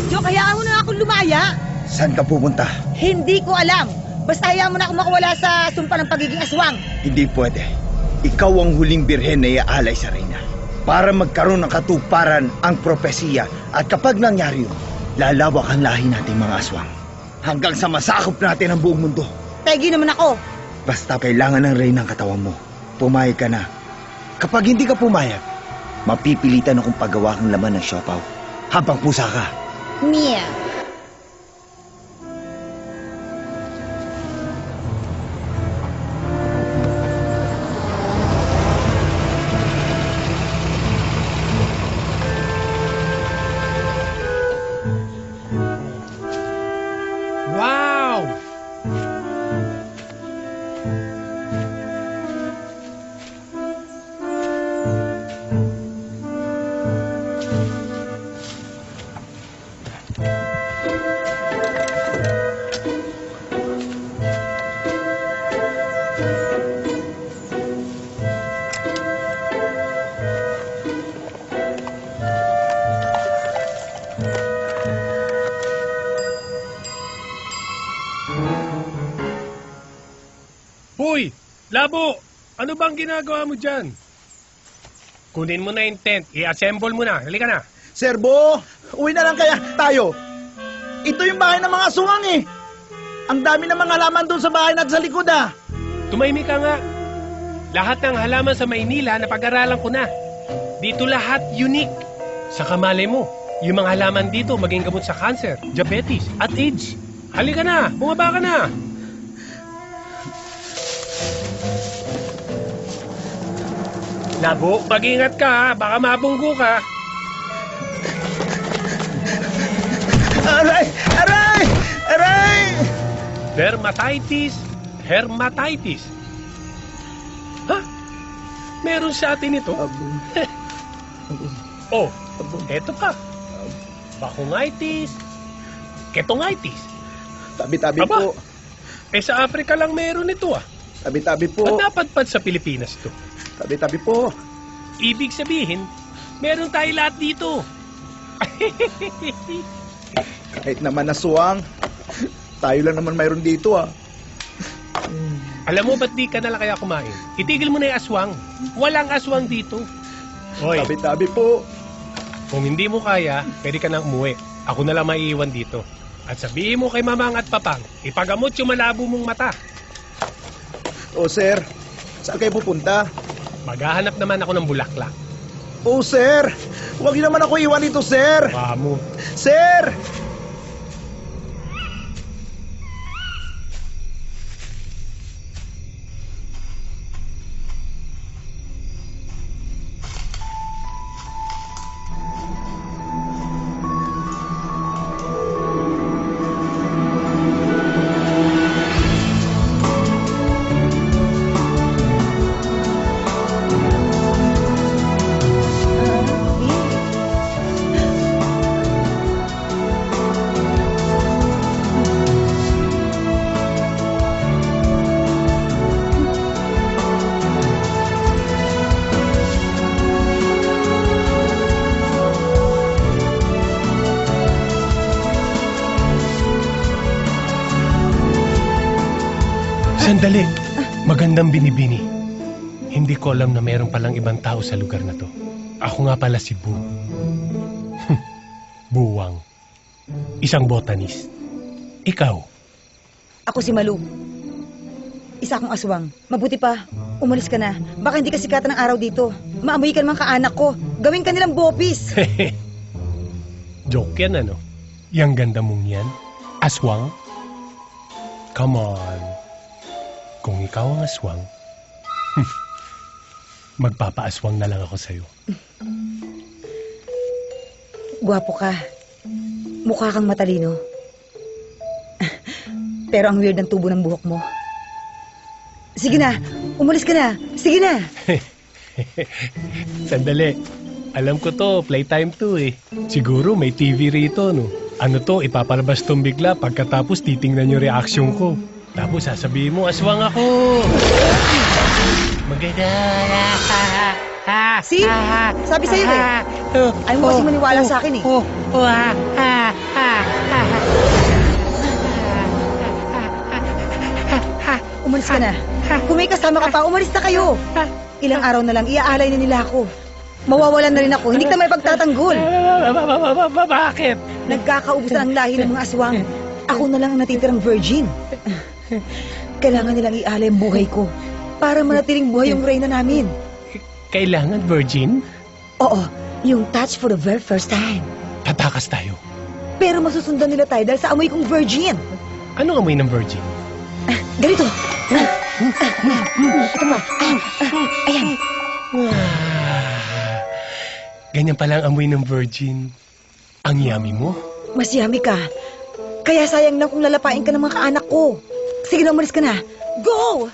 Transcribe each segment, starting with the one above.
Jok, hayaan mo na akong lumaya. Saan ka pupunta? Hindi ko alam. Basta hayaan mo na akong makawala sa sumpa ng pagiging aswang. Hindi pwede. Ikaw ang huling birhen na iaalay sa reyna. Para magkaroon ng katuparan ang propesiya. At kapag nangyari yun, lalawak ang lahi nating mga aswang. Hanggang sa masakop natin ang buong mundo. Tegi naman ako. Basta kailangan ng reyna ang katawan mo. Pumayag ka na. Kapag hindi ka pumayag, mapipilitan akong paggawa kang laman ng siopaw. Habang pusa ka. Mia. Wow! Hoy! Labo! Ano bang ginagawa mo dyan? Kunin mo na yung tent. I-assemble mo na. Halika na. Serbo, uwi na lang kaya tayo. Ito yung bahay ng mga aswang eh. Ang dami ng mga halaman doon sa bahay natin sa likod ah. Tumahimik ka nga. Lahat ng halaman sa Maynila napag-aralan ko na. Dito lahat unique. Sa kamalay mo, yung mga halaman dito maging gamot sa cancer, diabetes, at AIDS. Halika na. Bumaba ka na. Labo, mag-ingat ka ha. Baka mabunggo ka. Aray! Aray! Aray! Dermatitis. Hermatitis. Ha? Meron sa atin ito? Oh, eto pa. Bakungitis. Ketongitis. Tabi-tabi Aba. po. Eh sa Africa lang meron ito ah. Tabi-tabi po. Ba't napadpad sa Pilipinas to? Tabi-tabi po. Ibig sabihin, meron tayo lahat dito. Kahit naman aswang, tayo lang naman mayroon dito ah. Alam mo ba't di ka nalang kaya kumain? Itigil mo na yung aswang. Walang aswang dito. Hoy, Tabi-tabi po. kung hindi mo kaya, pwede ka nang umuwi. Ako na lang maiiwan dito. At sabihin mo kay mamang at papang, ipagamot yung malabo mong mata. O sir, saan kayo pupunta? Maghahanap naman ako ng bulaklak. O sir, huwag niyo naman ako iwan dito sir. Vamo. Sir! Sandali. Magandang binibini. Hindi ko alam na mayroon palang ibang tao sa lugar na to. Ako nga pala si Bu. Buwang. Isang botanist. Ikaw. Ako si Malu. Isa akong aswang. Mabuti pa, umalis ka na. Baka hindi ka sikatan ng araw dito. Maamoy ka naman kaanak ko. Gawin ka nilang bopis. Joke yan ano? Yang ganda mong yan? Aswang? Come on. Kung ikaw ang aswang, magpapaaswang na lang ako sa'yo. Gwapo ka. Mukha kang matalino. Pero ang weird ng tubo ng buhok mo. Sige na, umalis ka na. Sige na. Sandali. Alam ko to, playtime to eh. Siguro may TV rito, no? Ano to, ipapalabas tong bigla pagkatapos titingnan yung reaction ko. Tapos sasabihin mo, aswang ako! Maganda! See? Sabi sa'yo eh. Ayaw mo kasi maniwala sa akin eh. Umalis ka na. Kung may kasama ka pa, umalis na kayo. Ilang araw na lang, iaalay na nila ako. Mawawalan na rin ako, hindi kita may pagtatanggol. Bakit? Nagkakaubusan ang lahi ng mga aswang. Ako na lang ang natitirang virgin. Kailangan nilang ialay ang buhay ko para manatiling buhay yung reyna namin. Kailangan virgin? Oo, yung touch for the very first time. Tatakas tayo. Pero masusundan nila tayo dahil sa amoy kong virgin. Anong amoy ng virgin? Ganito. Ito pa. Ayan. Ganyan pala ang amoy ng virgin. Ang yummy mo. Mas yummy ka. Kaya sayang lang kung lalapain ka ng mga kaanak ko. Sige na, umalis ka na. Go!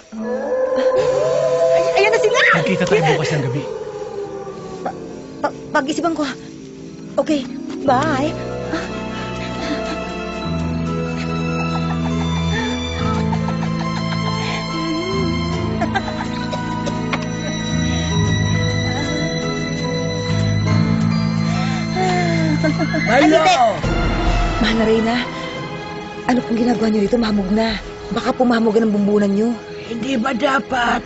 Ayan na sila! Magkita tayo bukas ng gabi. Pag-isipan ko. Okay, bye. Milo! Mahal na Reyna, ano pong ginagawa niyo dito? Mahamog na. Baka pumamog ang bumbunan niyo. Hindi ba dapat?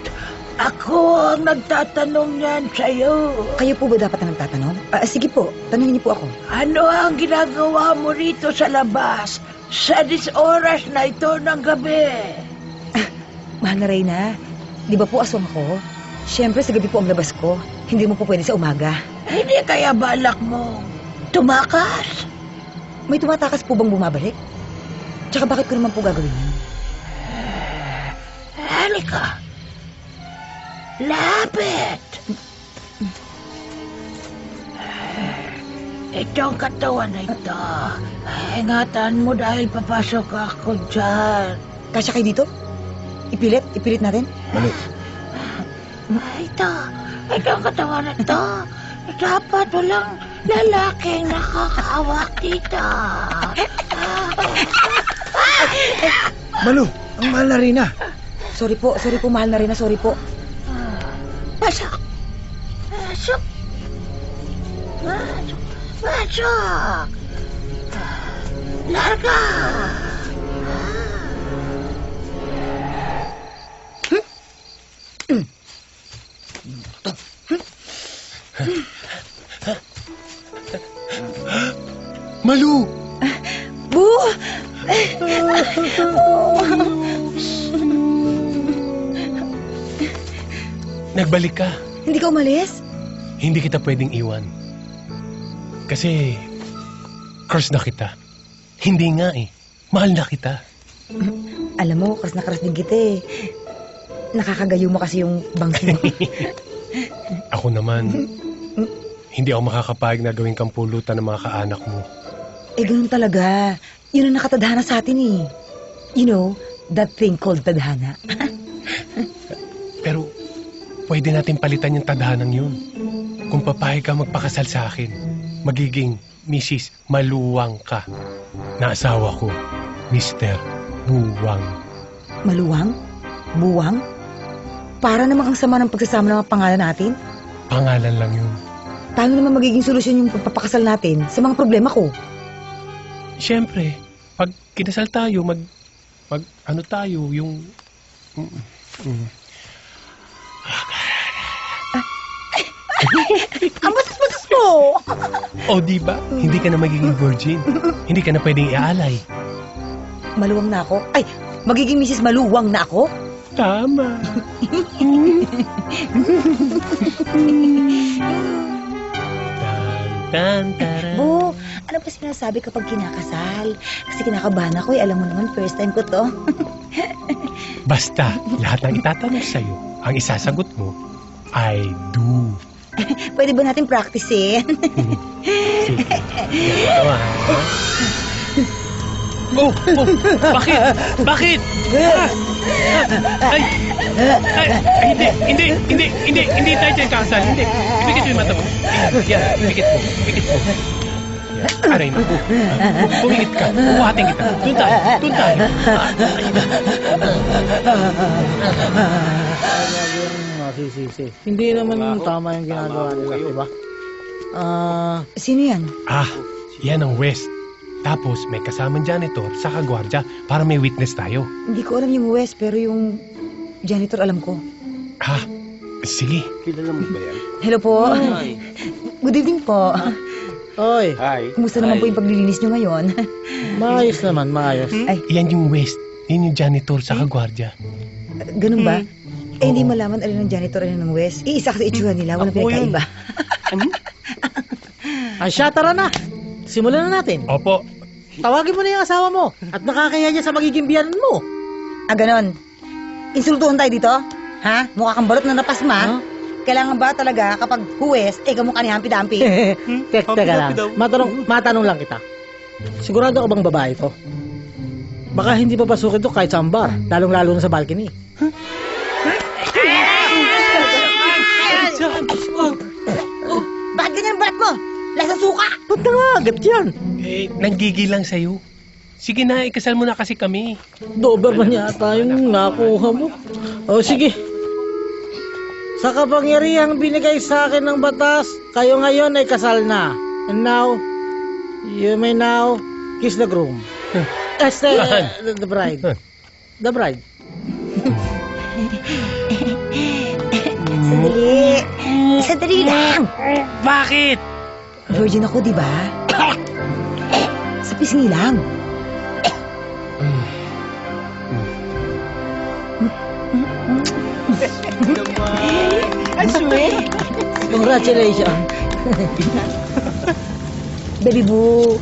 Ako ang nagtatanong yan sa'yo. Kayo po ba dapat ang nagtatanong? Sige po, tanungin niyo po ako. Ano ang ginagawa mo rito sa labas? Sa oras na ito ng gabi. Mahal na Reyna, di ba po aswang ako? Siyempre sa gabi po ang labas ko. Hindi mo po pwede sa umaga. Hindi kaya balak mo tumakas? May tumatakas po bang bumabalik? Tsaka bakit ko naman po gagawin yun? Halika. Lapit. Itong katawan na ito. Ingatan mo dahil papasok ako dyan. Kasya kayo dito? Ipilit natin? Malu, Itong katawan na ito. Dapat walang lalaking nakakahawak dito. Malu, ang mahal na Reyna. Sorry po, mahal na Reyna, sorry po. Pasok. Pasok. Pasok. Pasok. Larga. Malu! Bu! Nagbalik ka. Hindi ka umalis? Hindi kita pwedeng iwan. Kasi, curse na kita. Hindi nga eh. Mahal na kita. Alam mo, karas na karas din kita eh. Nakakagayo mo kasi yung bangs mo. Ako naman, hindi ako makakapayag na gawing kampulutan ng mga kaanak mo. Eh, ganun talaga. Yun ang nakatadhana sa atin eh. You know, that thing called tadhana. Pero, pwede natin palitan yung tadhanang yun. Kung papayag ka magpakasal sa akin, magiging Mrs. Maluwang ka. Na asawa ko, Mr. Buwang. Maluwang? Buwang? Para namang ang sama ng pagsasama ng mga pangalan natin. Pangalan lang yun. Paano naman magiging solusyon yung pagpapakasal natin sa mga problema ko? Siyempre, pag kinasal tayo, ano tayo, yung... Ang batas-batas mo! O, di ba? Hindi ka na magiging virgin. Hindi ka na pwedeng iaalay. Maluwang na ako? Ay, magiging Mrs. Maluwang na ako? Tama. Bu, ano ba sinasabi kapag kinakasal? Kasi kinakabahan ako eh. Alam mo naman, first time ko to. Basta, lahat ng itatanong sa'yo, ang isasagot mo, I do. Pwede ba natin practice eh? Sige. Ito, ha? Oh, bakit? Bakit? Ay, hindi tayo dyan kakasal. Hindi. Ibigit mo yung mata mo. Yan, ibigit mo. Yan. Aray mo. Pumingit ka. Buhatin kita. Doon tayo. Hindi naman tama yung ginagawa nila, diba? Sino yan? Yan ang West. Tapos may kasamang janitor sa kagwardya para may witness tayo. Hindi ko alam yung West, pero yung janitor alam ko. Sige. Kilala mo ba yan? Hello po. Good evening po. Oy, Kumusta naman po yung paglilinis nyo ngayon? maayos naman, maayos. Yan yung West. Yan yung janitor sa kagwardya. Ganun ba? Hindi malaman alin ng janitor, alin ng West. Iisa kasi itsura nila, walang pinagkaiba. Ay, siya, tara na. Simulan na natin. Opo. Tawagin mo na yung asawa mo at nakakaya niya sa magiging biyanan mo. Ganon. Insultuhan tayo dito? Ha? Mukha kang balot na napasma? Huh? Kailangan ba talaga kapag huwes, kamukha ni Hampi-Dampi? Teka lang. Matanong lang kita. Sigurado ka bang babae to? Baka hindi papasukin to kahit sa bar, lalong-lalo na sa balcony. Bakit ganyan ang balat mo? Lasang suka! Ba't nangagat yan? Nanggigil lang sa'yo. Sige na, ikasal mo na kasi kami. Doberman yata yung nakuha mo. O sige. Sa kapangyarihang binigay sa akin ng batas, kayo ngayon ay kasal na. And now, you may now kiss the groom. The bride. The bride. Sandali lang! Bakit? Virgin ako, di ba? Sa pisngi lang. Congratulations. Baby boo,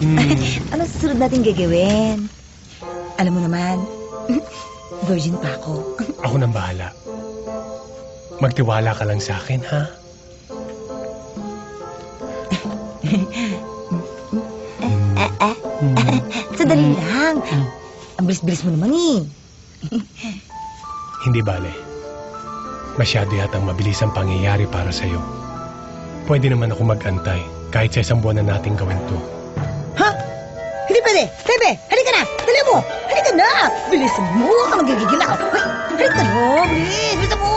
anong susunod natin gagawin? Alam mo naman, virgin pa ako. Ako nang bahala. Magtiwala ka lang sa akin, ha? Sandali lang. Ang bilis-bilis mo naman eh. Hindi bale. Masyado yatang mabilis ang pangyayari para sa'yo. Pwede naman ako mag-antay kahit sa isang buwan na natin gawin to. Ha? Hindi pwede! Bebe! Halika na! Dali mo! Halika na! Bilis mo! Ka magigigil ako! Hoy! Halika na! Bilis! Bilis mo!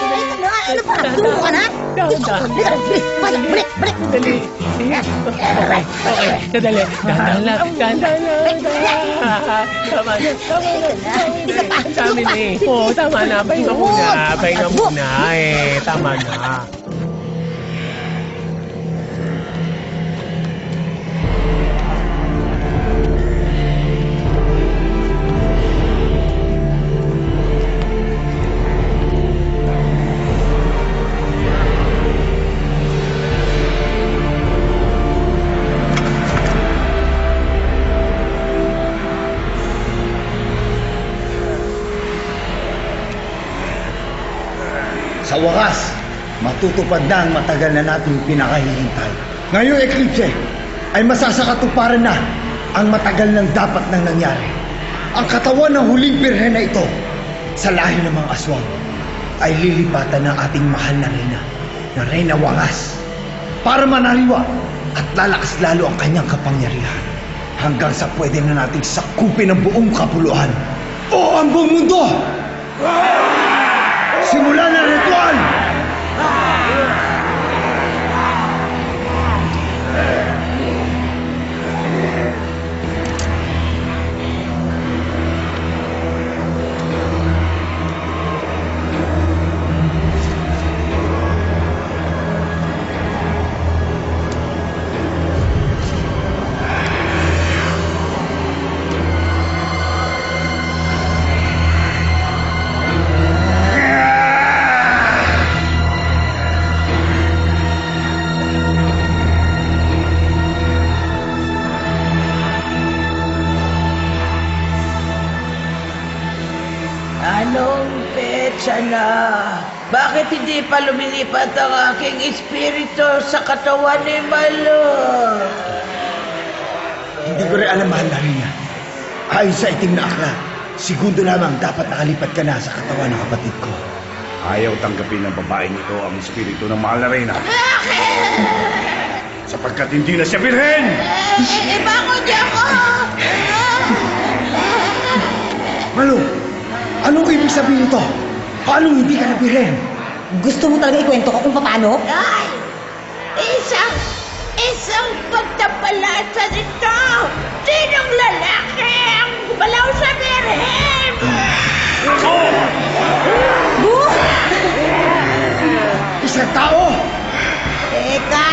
Halika na! Ano pa? Tumuko ka na? Halika na! Bilis! Balik! Balik! Balik! Dali. Okay. Sadali. Dahan lang. Tama na. Isa pa! Sa amin eh. Oo, tama na. Pahinga muna. Tama na. Sa wakas, matutupad na ang matagal na nating pinakahihintay. Ngayong eklipse ay masasakatuparan na ang matagal ng dapat nang nangyari. Ang katawan ng huling birhen na ito sa lahi ng mga aswang ay lilipatan ng ating mahal na Reyna Wakas, para manaliwa at lalakas lalo ang kanyang kapangyarihan hanggang sa pwede na nating sakupin ang buong kapuluan o ang buong mundo. Simulan ang ritual! Anong petsa na Bakit hindi pa lumilipat ang aking espiritu sa katawan ni Malo? Hindi ko rin alam, mahal na Rina. Ayon sa itim na akla, segundo lamang dapat nakalipat ka na sa katawan ng kapatid ko. Ayaw tanggapin ng babaeng ito ang espiritu ng mahal na Reyna. Sapagkat hindi na siya birhen! Ibangon niyo ako! Malu, anong ibig sabihin ito? Paano hindi ka nabirhen? Gusto mo talaga ikwento ko kung paano? Ay! Isang pagtapalasa nito! Sinong lalaki ang gumalaw sa birhen? Isang tao! Teka,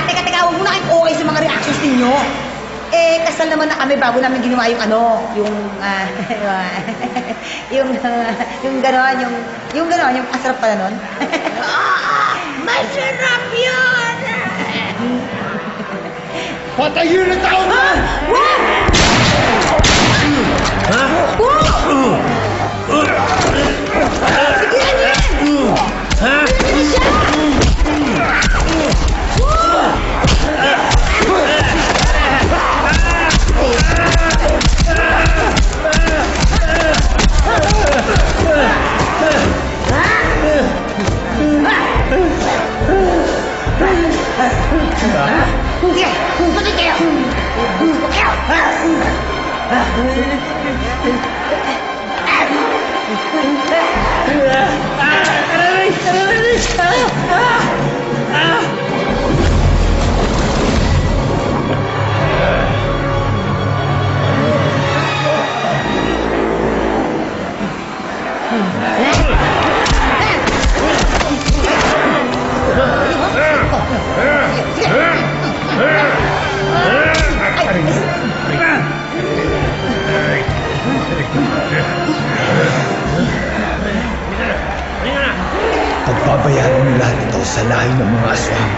huwag mo na kayong okay sa mga reactions ninyo. Kasal naman na kami bago namin ginawa yung yung gano'n, yung asarap pala nun. Masarap yun! Patayin ang tao na! Pagbabayaran mo lahat ito sa lahi ng mga aswang.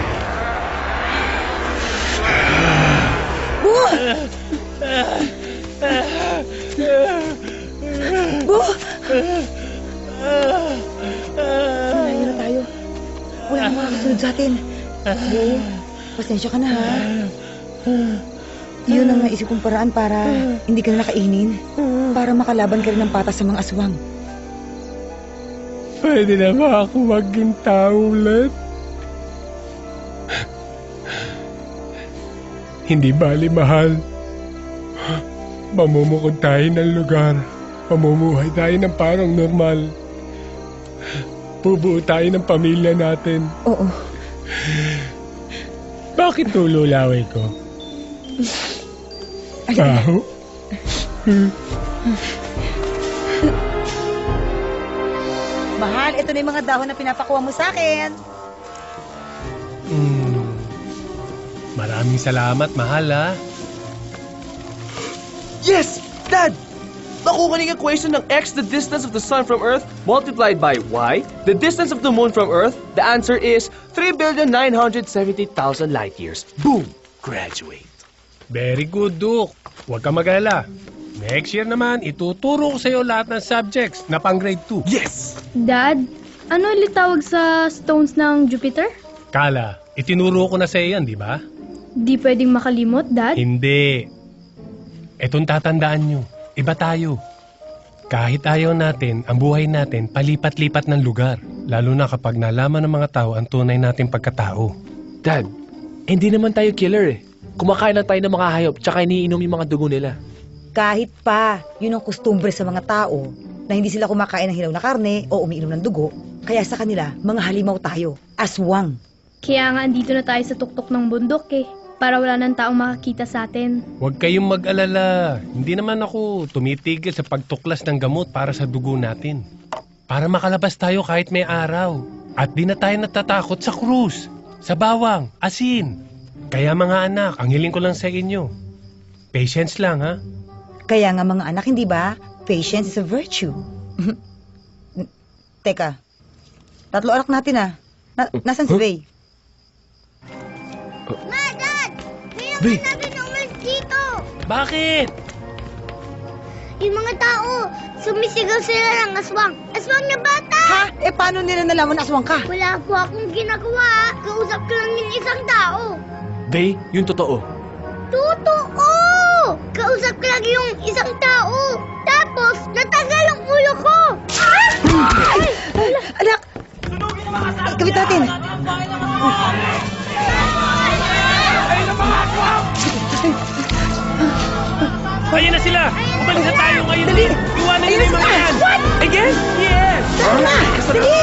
Malayo na tayo. Wala nang makakasunod sa atin. Pasensya ka na, ha? Yun ang naisip kong paraan para hindi ka na nakainin. Para makalaban ka rin ng patas sa mga aswang. Pwede na ba ako maging tao ulit? Hindi bali mahal. Mamumukod tayo ng lugar. Pamumuhay tayo ng parang normal. Bubuo tayo ng pamilya natin. Oo. Bakit tululaway ko? Baho? Mahal, ito na yung mga dahon na pinapakuha mo sa akin. Maraming salamat, mahal, ha? Yes! Dad! Nakuha ng equation ng x, the distance of the sun from Earth, multiplied by y, the distance of the moon from Earth. The answer is 3,970,000 light years. Boom! Graduate. Very good, Duke. Huwag ka mag-alala. Next year naman, ituturo ko sa'yo lahat ng subjects na pang grade 2. Yes! Dad, ano ulit tawag sa stones ng Jupiter? Kala, itinuro ko na sa'yo yan, di ba? Di pwedeng makalimot, Dad? Hindi. Etong tatandaan nyo. Iba tayo. Kahit ayaw natin, ang buhay natin, palipat-lipat ng lugar. Lalo na kapag nalaman ng mga tao ang tunay nating pagkatao. Dad, hindi naman tayo killer eh. Kumakain lang tayo ng mga hayop tsaka iniinom yung mga dugo nila. Kahit pa, yun ang kustumbre sa mga tao na hindi sila kumakain ng hilaw na karne o umiinom ng dugo. Kaya sa kanila, mga halimaw tayo. Aswang. Kaya nga andito na tayo sa tuktok ng bundok eh. Para wala nang taong makakita sa atin. Huwag kayong mag-alala. Hindi naman ako tumitigil sa pagtuklas ng gamot para sa dugo natin. Para makalabas tayo kahit may araw. At di na tayo natatakot sa krus, sa bawang, asin. Kaya mga anak, ang hiling ko lang sa inyo. Patience lang, ha? Kaya nga mga anak, hindi ba? Patience is a virtue. Teka, 3 anak natin ah. Nasaan si Ray? Ray! Dito! Bakit? Yung mga tao, sumisigaw sila ng aswang. Aswang na bata! Ha? Eh, paano nila nalaman na aswang ka? Wala po akong ginagawa. Kausap ko lang yung isang tao. Vey, yung totoo. Totoo! Kausap ko lang yung isang tao. Tapos, natanggal ang ulo ko. Anak! Ikawit natin. Ayan na sila! Umalis na tayo ngayon! Dali! Iwanan nyo na yung mga yan! What? Again? Yes! Tara na! Dali!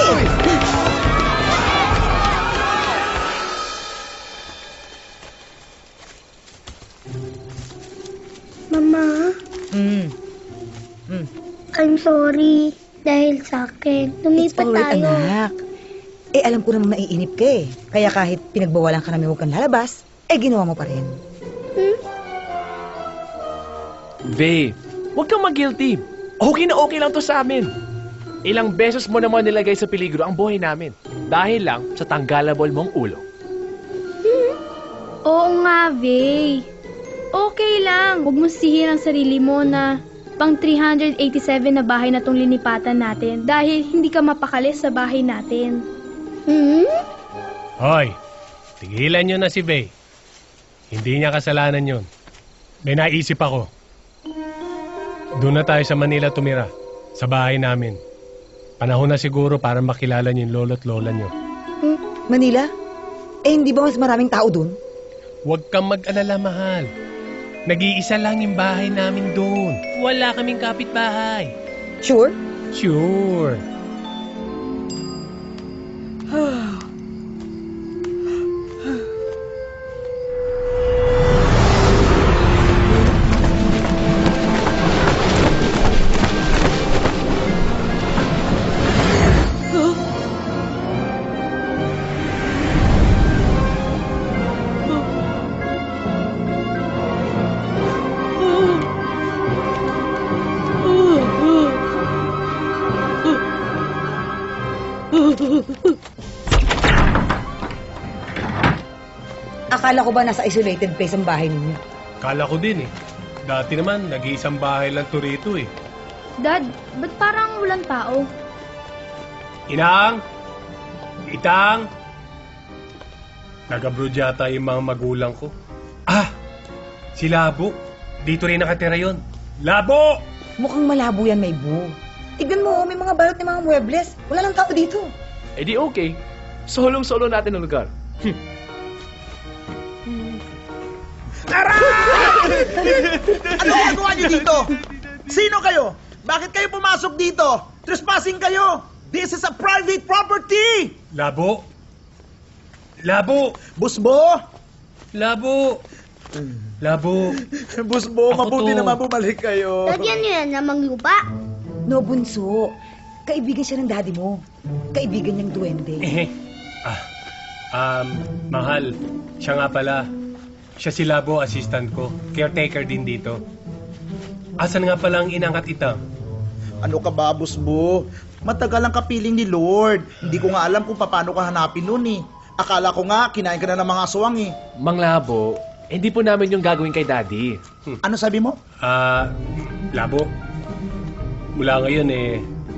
Mama, I'm sorry. Dahil sa akin. It's Lumipat alright, tayo. anak. Eh, alam ko naman maiinip ka eh. Kaya kahit pinagbawalan ka namin huwag kang lalabas, eh ginawa mo pa rin. Vey, huwag kang mag-guilty. Okay na okay lang to sa amin. Ilang beses mo naman nilagay sa peligro ang buhay namin. Dahil lang sa tanggalable mong ulo. Oo nga, Vey. Okay lang. Huwag mo sihihin ang sarili mo na pang 387 na bahay na tong linipatan natin dahil hindi ka mapakalis sa bahay natin. Hoy, tigilan nyo na si Vey. Hindi niya kasalanan yun. May naisip ako. Doon na tayo sa Manila tumira, sa bahay namin. Panahon na siguro para makilala niyo yung lolo't lola niyo. Manila? Eh, hindi ba mas maraming tao dun? Huwag kang mag-alala, mahal. Nag-iisa lang yung bahay namin doon. Wala kaming kapitbahay. Sure? Sure. Akala ko ba nasa isolated place ang bahay ninyo? Kala ko din eh. Dati naman, nag-iisang bahay lang to rito eh. Dad, ba't parang walang tao? Inang! Itang! Nag-abroad yata yung mga magulang ko. Ah! Si Labo. Dito rin nakatira yon. Labo! Mukhang malabo yan, may bu. Tignan mo, may mga balot ng mga muebles. Wala lang tao dito. Eh di okay. Solong-solo natin ang lugar. Ano ginagawa niyo dito? Sino kayo? Bakit kayo pumasok dito? Trespassing kayo! This is a private property! Labo! Labo! Busbo! Labo! Labo! Busbo, Ako mabuti to. naman bumalik kayo. Lagyan niyo yan namang lupa. No, bunso. Kaibigan siya ng daddy mo. Kaibigan niyang duwende. Mahal. Siya nga pala. Siya si Labo, assistant ko. Caretaker din dito. Asan nga pala ang inangkat itang? Ano ka ba, Busbo? Matagal ang kapiling ni Lord. Hindi ko nga alam kung paano ka hanapin nun eh. Akala ko nga, kinain ka na ng mga aswang eh. Mang Labo, hindi po namin yung gagawin kay Daddy. Ano sabi mo? Labo. Mula ngayon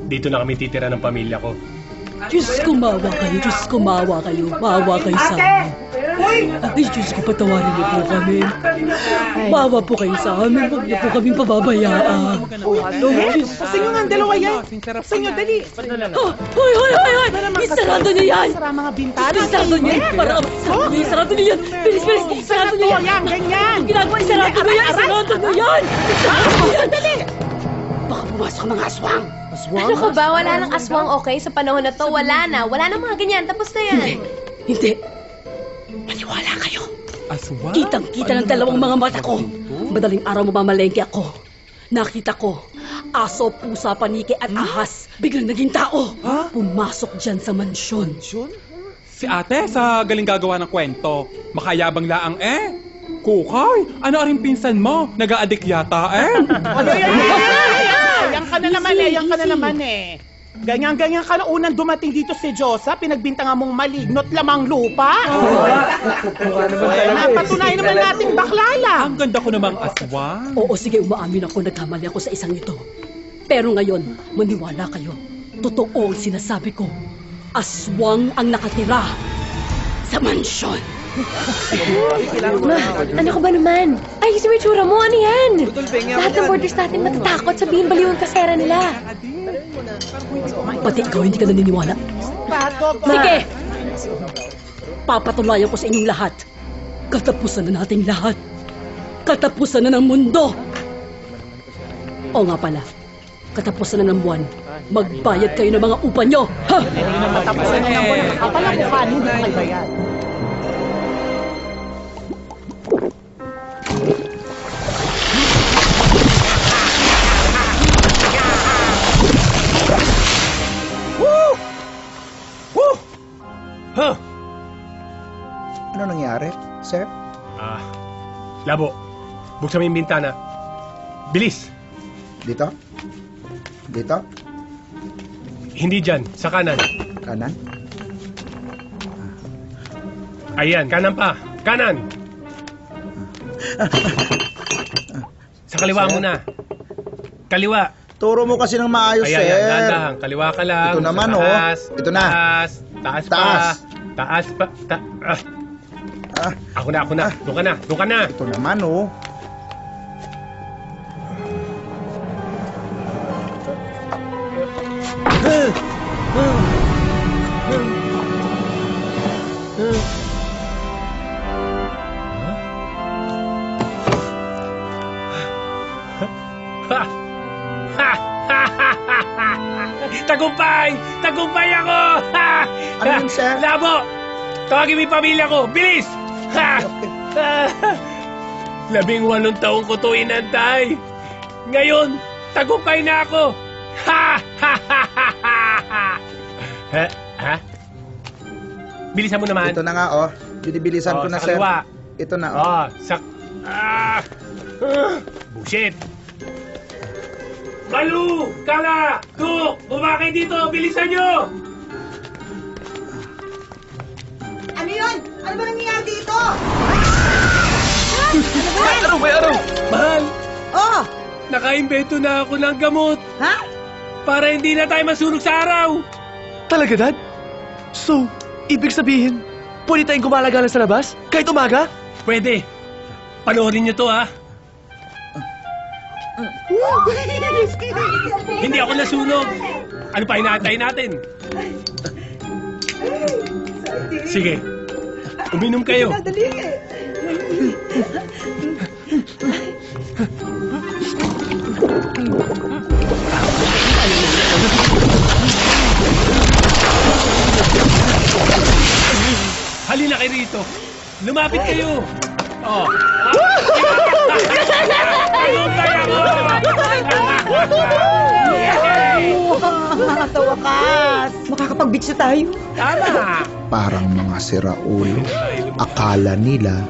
dito na kami titira ng pamilya ko. Diyos ko, maawa kayo. Diyos ko, maawa kayo. Maawa kayo sa amin. Ay, Diyos ko, patawarin niyo po kami. Maawa po kayo sa amin. Huwag niyo po kaming pababayaan. Sa inyo nga ang dalawa yan. Sa inyo, dali. Hoy, hoy, hoy, hoy! Isarado niyo yan! Sara mga bintana. Isarado niyo yan! Isarado niyo yan! Bilis, bilis! Isarado niyo yan! Yan, ganyan. Ang ginagawa, isarado niyo yan! Isarado niyo yan! Isarado niyo yan! Dali! Baka pumasok ang mga aswang. Ano ko ba? Wala nang aswang, okay? Sa panahon na to, wala na. Wala nang mga ganyan. Tapos na yan. Hindi. Maniwala kayo. Aswang? Kitang-kita ng dalawang mga mata ko. Madaling araw mamalengke ako. Nakita ko, aso, pusa, paniki at ahas. Biglang naging tao. Pumasok dyan sa mansyon. Si ate sa galing gagawa ng kwento. Makayabang laang eh. Kukay, ano rin pinsan mo? Nag-a-addict yata eh. Yan ka na naman eh, yan ka na naman eh. Ganyan-ganyan ka na unang dumating dito si Diyosa, pinagbintangan mong malignot lamang lupa. Napatunayan naman natin bakla lang. Ang ganda ko namang aswang. Oo, sige, umaamin ako, nagkamali ako sa isang ito. Pero ngayon, maniwala kayo. totoo ang sinasabi ko. Aswang ang nakatira sa mansyon. Ma, ano ka ba naman? Ay, si Witsura mo, ano yan? Lahat ng boarders natin matatakot, sabihin baliw ang kasera nila. Pati ikaw hindi ka naniniwala. Sige! Papatunayan ko sa inyong lahat. Katapusan na nating lahat. Katapusan na ng mundo. O nga pala, katapusan na ng buwan. Magbayad kayo ng mga upa nyo. Ha? Katapusan na ng buwan. Kapala mukha, hindi kayo bayad. Huh? Ano nangyari, sir? Labo, buksan mo yung bintana. Bilis! Dito? Dito? Hindi dyan, sa kanan. Kanan? Ayan, kanan pa. Kanan! Sa kaliwa Sir? muna. Kaliwa. Turo mo kasi ng maayos, Ayan, sir. dahan-dahan. Kaliwa ka lang. Ito naman, Sa taas. Ito na. Taas. Taas pa. Taas. Taas pa. Ako na. Doon ka na. Ito naman, oh. Tagumpay! Tagumpay ako! Ano yun, sir? Labo! Tawagin mo yung pamilya ko! Bilis! 18 taong ko to inantay. Ngayon, tagumpay na ako! Ha? Bilisan mo naman. Ito na nga, oh. Binibilisan ko na, sa sir. kaliwa. Ito na, oh. Bullshit! Malu! Kala! Tuk! Bumakay dito! Bilisan nyo! Ano yun? Ano ba nangyayari dito? May araw! Mahal! Oh! Nakaimbento na ako ng gamot! Ha? Para hindi na tayo masunog sa araw! Talaga, Dad? So, ibig sabihin, pwede tayong gumalagala sa labas? Kahit umaga? Pwede! Panoorin nyo to, ha? Hindi ako nasunog! Ano pa inaantay natin? Sige, uminom kayo. Halina kayo rito. Lumapit kayo. Oh. Sa wakas! Makakapag-beach na tayo. Tama! Parang mga siraulo. Akala nila,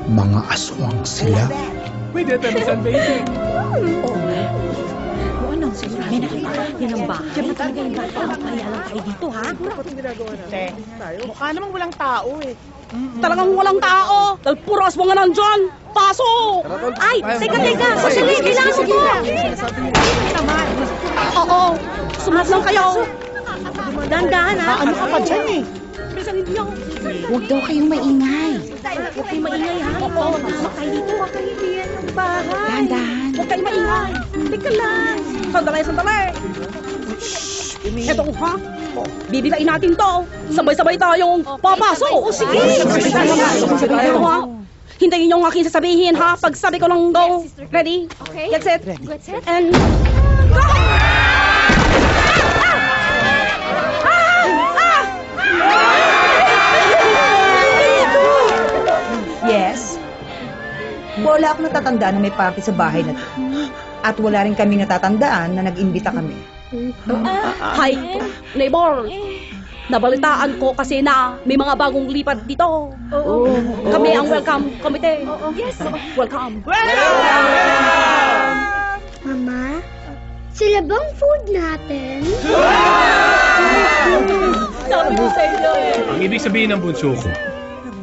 mga aswang sila. Pwede tayo mag-sunbathing. Ano? May nakita. Yan ang bahay. Diyan talaga yung bata. Kaya lang tayo dito, ha? Te, mukha namang walang tao eh. Talagang walang tao. Dahil puro aswang nga nandyan. Pasok! Ay, teka. Sandali, kailangan ko to. Oo. Sumas lang kayo. Dahan-dahan, ha? Ano ka pa dyan eh? Huwag daw kayong maingay. Huwag kayong maingay, ha? Oo, tamak tayo dito. Huwag kayo hiyan ng bahay. Dahan-dahan. Huwag kayong maingay. Teka lang. Sandali. Eto, ha? Bibilain natin to. Sabay-sabay tayong papasok. O, sige. Sabay tayo, ha? Hintayin niyo ang aking sasabihin, ha? Pag sabi ko lang go. Ready? Okay. Get set. Get set. And go! Yes? Wala akong natatandaan na may party sa bahay na to. At wala rin kaming natatandaan na nag-imbita kami. Hi, neighbor. Nabalitaan ko kasi na may mga bagong lipat dito. Kami ang welcome committee. Yes, welcome. Mama, sila bang food natin? Sabi ko sa inyo eh. Ang ibig sabihin ng bunso ko,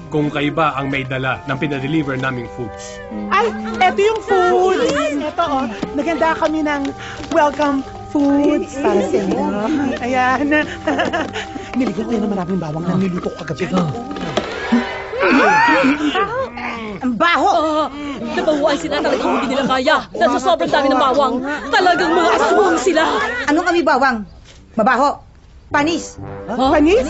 kung kayo ba ang may dala ng pinadeliver naming foods. Ay, eto yung food. Eto oh, naganda kami ng welcome foods para sa inyo. Ayan. Niligyan ko yan ng maraming bawang na niluto ko kagabi. Ang baho! Nabahuan sila, talagang hindi nila kaya. Dahil sa sobrang dami ng bawang, talagang mga aswang sila. Anong kami bawang? Mabaho. Panis. Panis?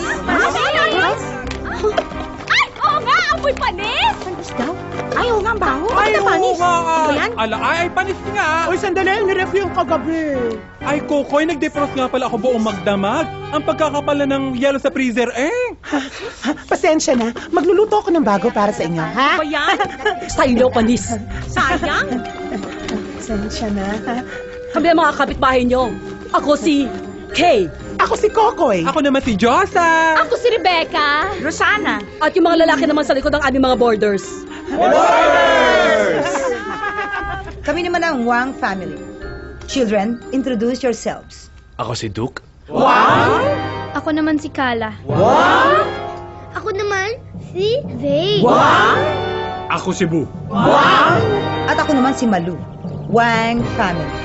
Ay, oo nga! Amoy panis! Panis daw? Ay, oo nga, ang baho. Ay, Ano panis? oo nga. Ano yan? Ala, ay, panis nga. Uy, sandali. Nireview yung kagabi. Ay, Kokoy, nag-defrost nga pala ako buong magdamag. Ang pagkakapala ng yelo sa freezer, Pasensya na. Magluluto ako ng bago para sa inyo, ha? Ba yan? Style panis. Sayang. Pasensya na. Kami ang mga kapitbahay nyo. Ako si Kay. Ako si Kokoy. Ako naman si Josa. Ako si Rebecca. Rosana. At yung mga lalaki naman sa likod ng aming mga borders. Kami naman ang Wang family. Children, introduce yourselves. Ako si Duke. Ako naman si Kala. Ako naman, si Zay. Ako si Bu. At ako naman si Malu. Wang family.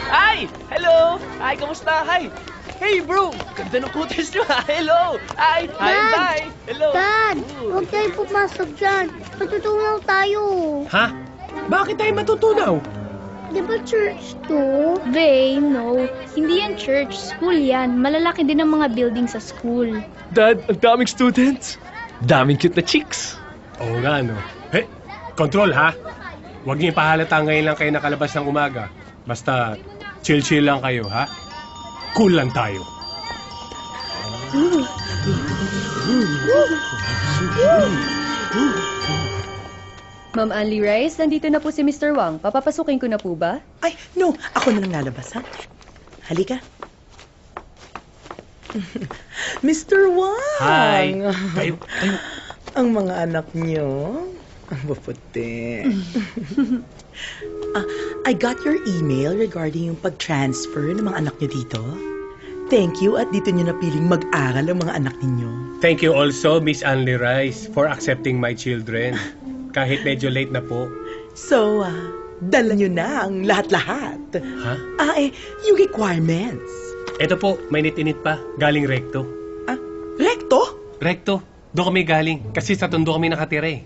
Hi! Hello! Hi, kamusta? Hi! Hey, bro! Ganda ng kutis nyo, ha? Hello! Hi! Hi, Dad! bye! Hello! Dad, huwag tayo pumasok dyan. Matutunaw tayo. Ha? Bakit tayo matutunaw? Di ba church to? Ray, no. Hindi yan church. School yan. Malalaki din ang mga building sa school. Dad, ang daming students. Daming cute na chicks. Oo nga, no? Hey, control, ha? Huwag niyo ipahalata ngayon lang kayo nakalabas ng umaga. Basta, chill-chill lang kayo, ha? Cool lang tayo. Ma'am Anli Rice, nandito na po si Mr. Wang. Papapasukin ko na po ba? Ay, no. Ako na lang lalabas, ha? Halika. Mr. Wang! Hi! Tayo. Ang mga anak niyo, ang maputi. I got your email regarding yung pag-transfer ng mga anak niyo dito. Thank you at dito niyo napiling mag-aral ang mga anak ninyo. Thank you also, Miss Anli Rice, for accepting my children. Kahit medyo late na po. So, dala niyo na ang lahat-lahat. Ha? Yung requirements. Ito po, mainit-init pa. Galing Recto. Recto? Recto. Doon kami galing. Kasi sa Tondo kami nakatira eh.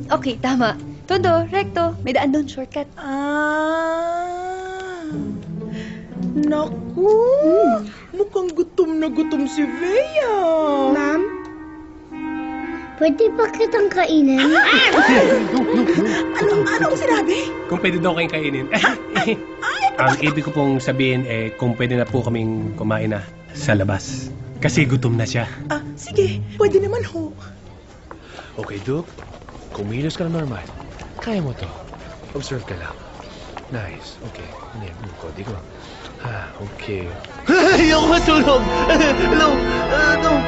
Okay, tama. Todo, recto. May daan doon, shortcut. Naku! Mukhang gutom na gutom si Bea. Ma'am? Pwede ba kitang kainin? Anong sinabi? Kung pwede daw kayong kainin. Ang ibig ko pong sabihin kung pwede na po kaming kumain na sa labas. Kasi gutom na siya. Sige. Pwede naman ho. Okay, Duke. Kumilos ka na normal. Kaya mo to. Observe ka lang. Nice. Okay. Ano yan? Kodi ko. Okay. Ayoko matulog! Hello! No!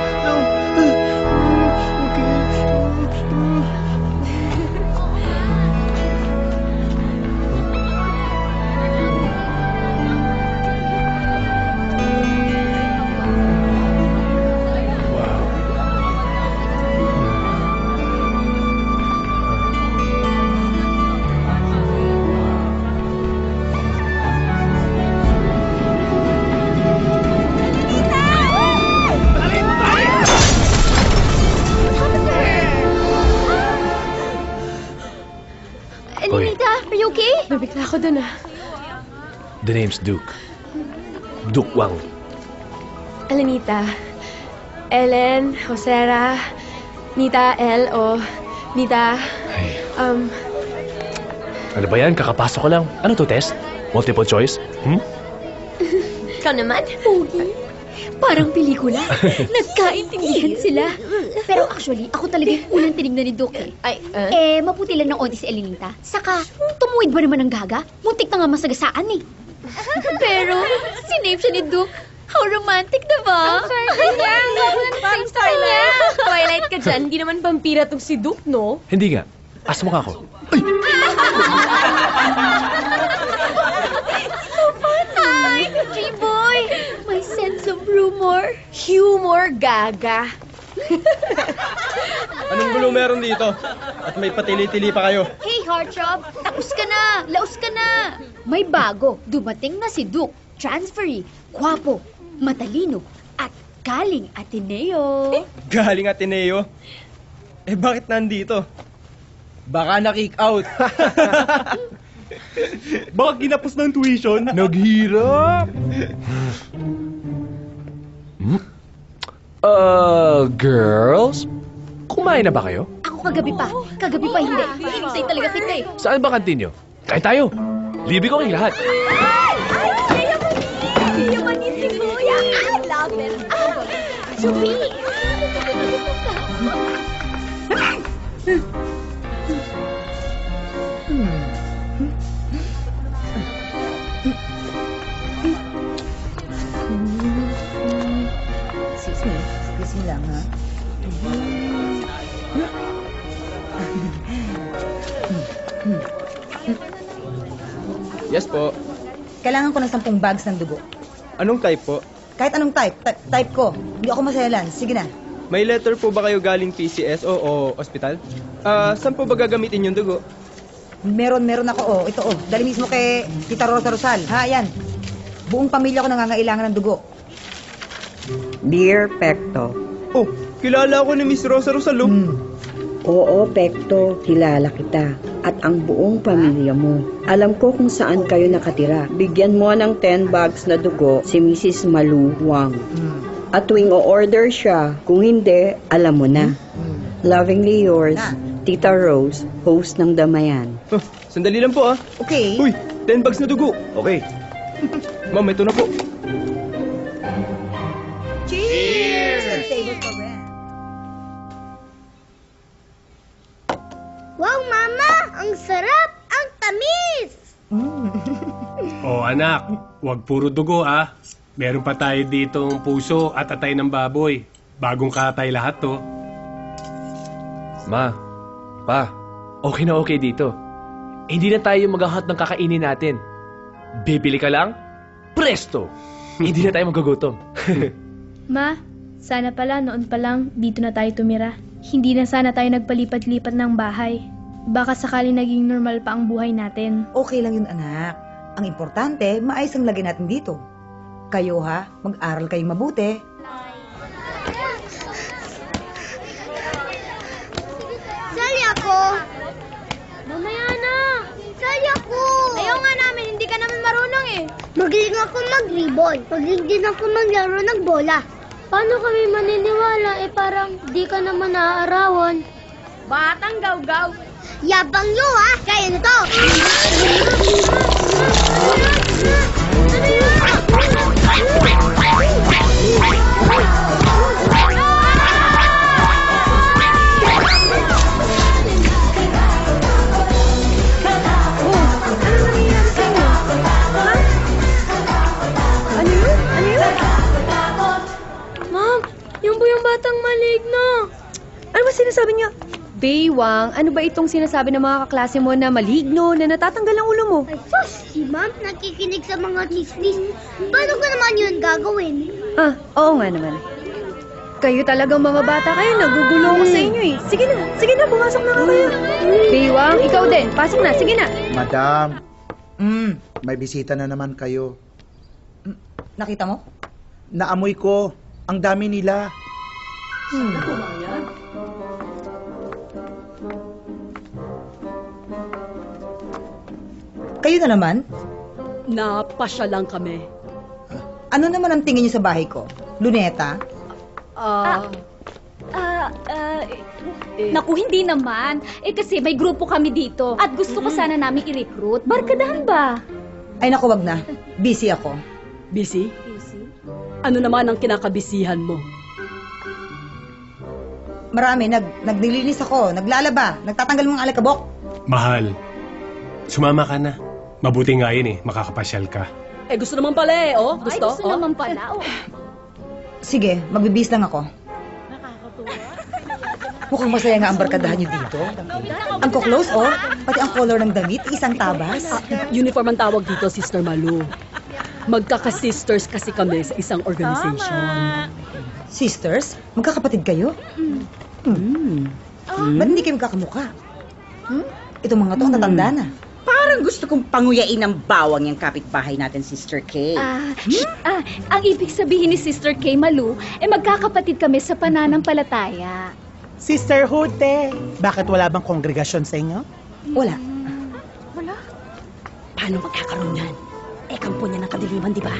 Nabigla ako dun The name's Duke. Duke Wang. Alanita. Ellen, Josera, Nita, El, o Nita. Ay. Ano ba yan? Kakapasok ko lang. Ano to, test? Multiple choice? Ikaw naman, Pogi. Parang pelikula. Nagkaintindihan sila. Pero actually, ako talaga yung unang tinignan ni Duke eh. Maputi lang ng onti si Elenita. Saka, tumuwid ba naman ng gaga? Muntik na nga masagasaan eh. Pero, sinave siya ni Duke. How romantic, diba? Parang style Twilight ka dyan. Hindi naman vampira tong si Duke, no? Hindi nga. Asa mo ka ako? Hi, G-boy! My sense of humor. Humor, gaga. Anong gulo meron dito? At may patili-tili pa kayo. Hey, Heartthrob! Tapos ka na! Laos ka na! May bago. Dumating na si Duke. Transferee, kwapo, matalino, at galing Ateneo. Galing Ateneo? Eh bakit nandito? Baka na-kick out. Baka ginapos ng tuition. Naghirap. Girls? Kumain na ba kayo? Ako kagabi pa. Kagabi pa hindi. Hintay talaga kita eh. Saan ba kantin nyo? Kahit tayo. Libre ko kayong lahat. Yamanin si Kuya. I love it. Chupi! Excuse me lang, ha? Yes po. Kailangan ko ng 10 bags ng dugo. Anong type po? Kahit anong type ko. Hindi ako maselan. Sige na. May letter po ba kayo galing PCSO o ospital? Saan po ba gagamitin yung dugo? Meron ako, oh. Ito, oh. Dali mismo kay Tita Rosa Rosal. Ha, yan. Buong pamilya ko nangangailangan ng dugo. Dear Pecto. Oh, kilala ako ni Miss Rosa Rosal. Oo, Pecto, kilala kita. At ang buong pamilya mo. Alam ko kung saan kayo nakatira. Bigyan mo ng 10 bags na dugo si Mrs. Malu Wang. At tuwing o-order siya, kung hindi, alam mo na. Lovingly yours, Tita Rose, host ng Damayan. Oh, sandali lang po Okay. Uy, 10 bags na dugo. Okay. Ma'am, ito na po. Cheers! Table for rent. Wow, Mama! Ang sarap! Ang tamis! Oh anak, huwag puro dugo Meron pa tayo ditong puso at atay ng baboy. Bagong katay lahat to. Ma, pa, okay na okay dito. Hindi na tayo maghahat ng kakainin natin. Bibili ka lang, presto! Hindi na tayo magagutom. Ma, sana pala noon pa lang dito na tayo tumira. Hindi na sana tayo nagpalipat-lipat ng bahay. Baka sakali naging normal pa ang buhay natin. Okay lang yun, anak. Ang importante, maayos ang lagay natin dito. Kayo mag-aral kayong mabuti. Sali ako! Mamaya na! Sali ako! Ayaw nga namin, hindi ka naman marunong eh. Magaling ako mag-ribbon. Magaling din ako maglaro ng bola. Paano kami maniniwala parang di ka naman naaarawan? Batang gaw-gaw! Yabang nyo Kaya na to! Ma'am, yung po yung batang maligno. Ano ba sinasabi niya? Baywang, ano ba itong sinasabi ng mga kaklase mo na maligno, na natatanggal ang ulo mo? Ay, sus! Si Ma'am nakikinig sa mga chismis. Paano ko naman yun gagawin? Oo nga naman. Kayo talagang mga bata kayo, nagugulo ko sa inyo eh. Sige na, pumasok na kayo. Baywang, ikaw din, pasok na, sige na. Madam, may bisita na naman kayo. Nakita mo? Naamoy ko. Ang dami nila. Kayo na naman? Napasya lang kami. Ano naman ang tingin niyo sa bahay ko? Luneta? Naku, hindi naman. Kasi may grupo kami dito. At gusto ko sana namin i-recruit. Barkadahan ba? Ay naku, wag na. Busy ako. Busy? Ano naman ang kinakabisihan mo? Marami. Naglilinis ako, naglalaba, nagtatanggal mga alikabok. Mahal, sumama ka na. Mabuti nga yun makakapasyal ka. Gusto naman pala Gusto? Ay, gusto naman pala. Sige, magbibis lang ako. Mukhang masaya nga ang barkadahan niyo dito. Ang ko-close, pati ang color ng damit, isang tabas. Uniform ang tawag dito, Sister Malu. Magkaka-sisters kasi kami sa isang organization. Sisters? Magkakapatid kayo? Ba't hindi kayo magkakamukha? Itong mga to, ang tatanda na. Parang gusto kong panguyain ng bawang yung kapitbahay natin, Sister Kay. Ang ibig sabihin ni Sister Kay, Malu, magkakapatid kami sa pananampalataya. Sisterhood, te. Bakit wala bang kongregasyon sa inyo? Wala. Paano magkakaroon yan? Kampo niya ng kadiliman, di ba?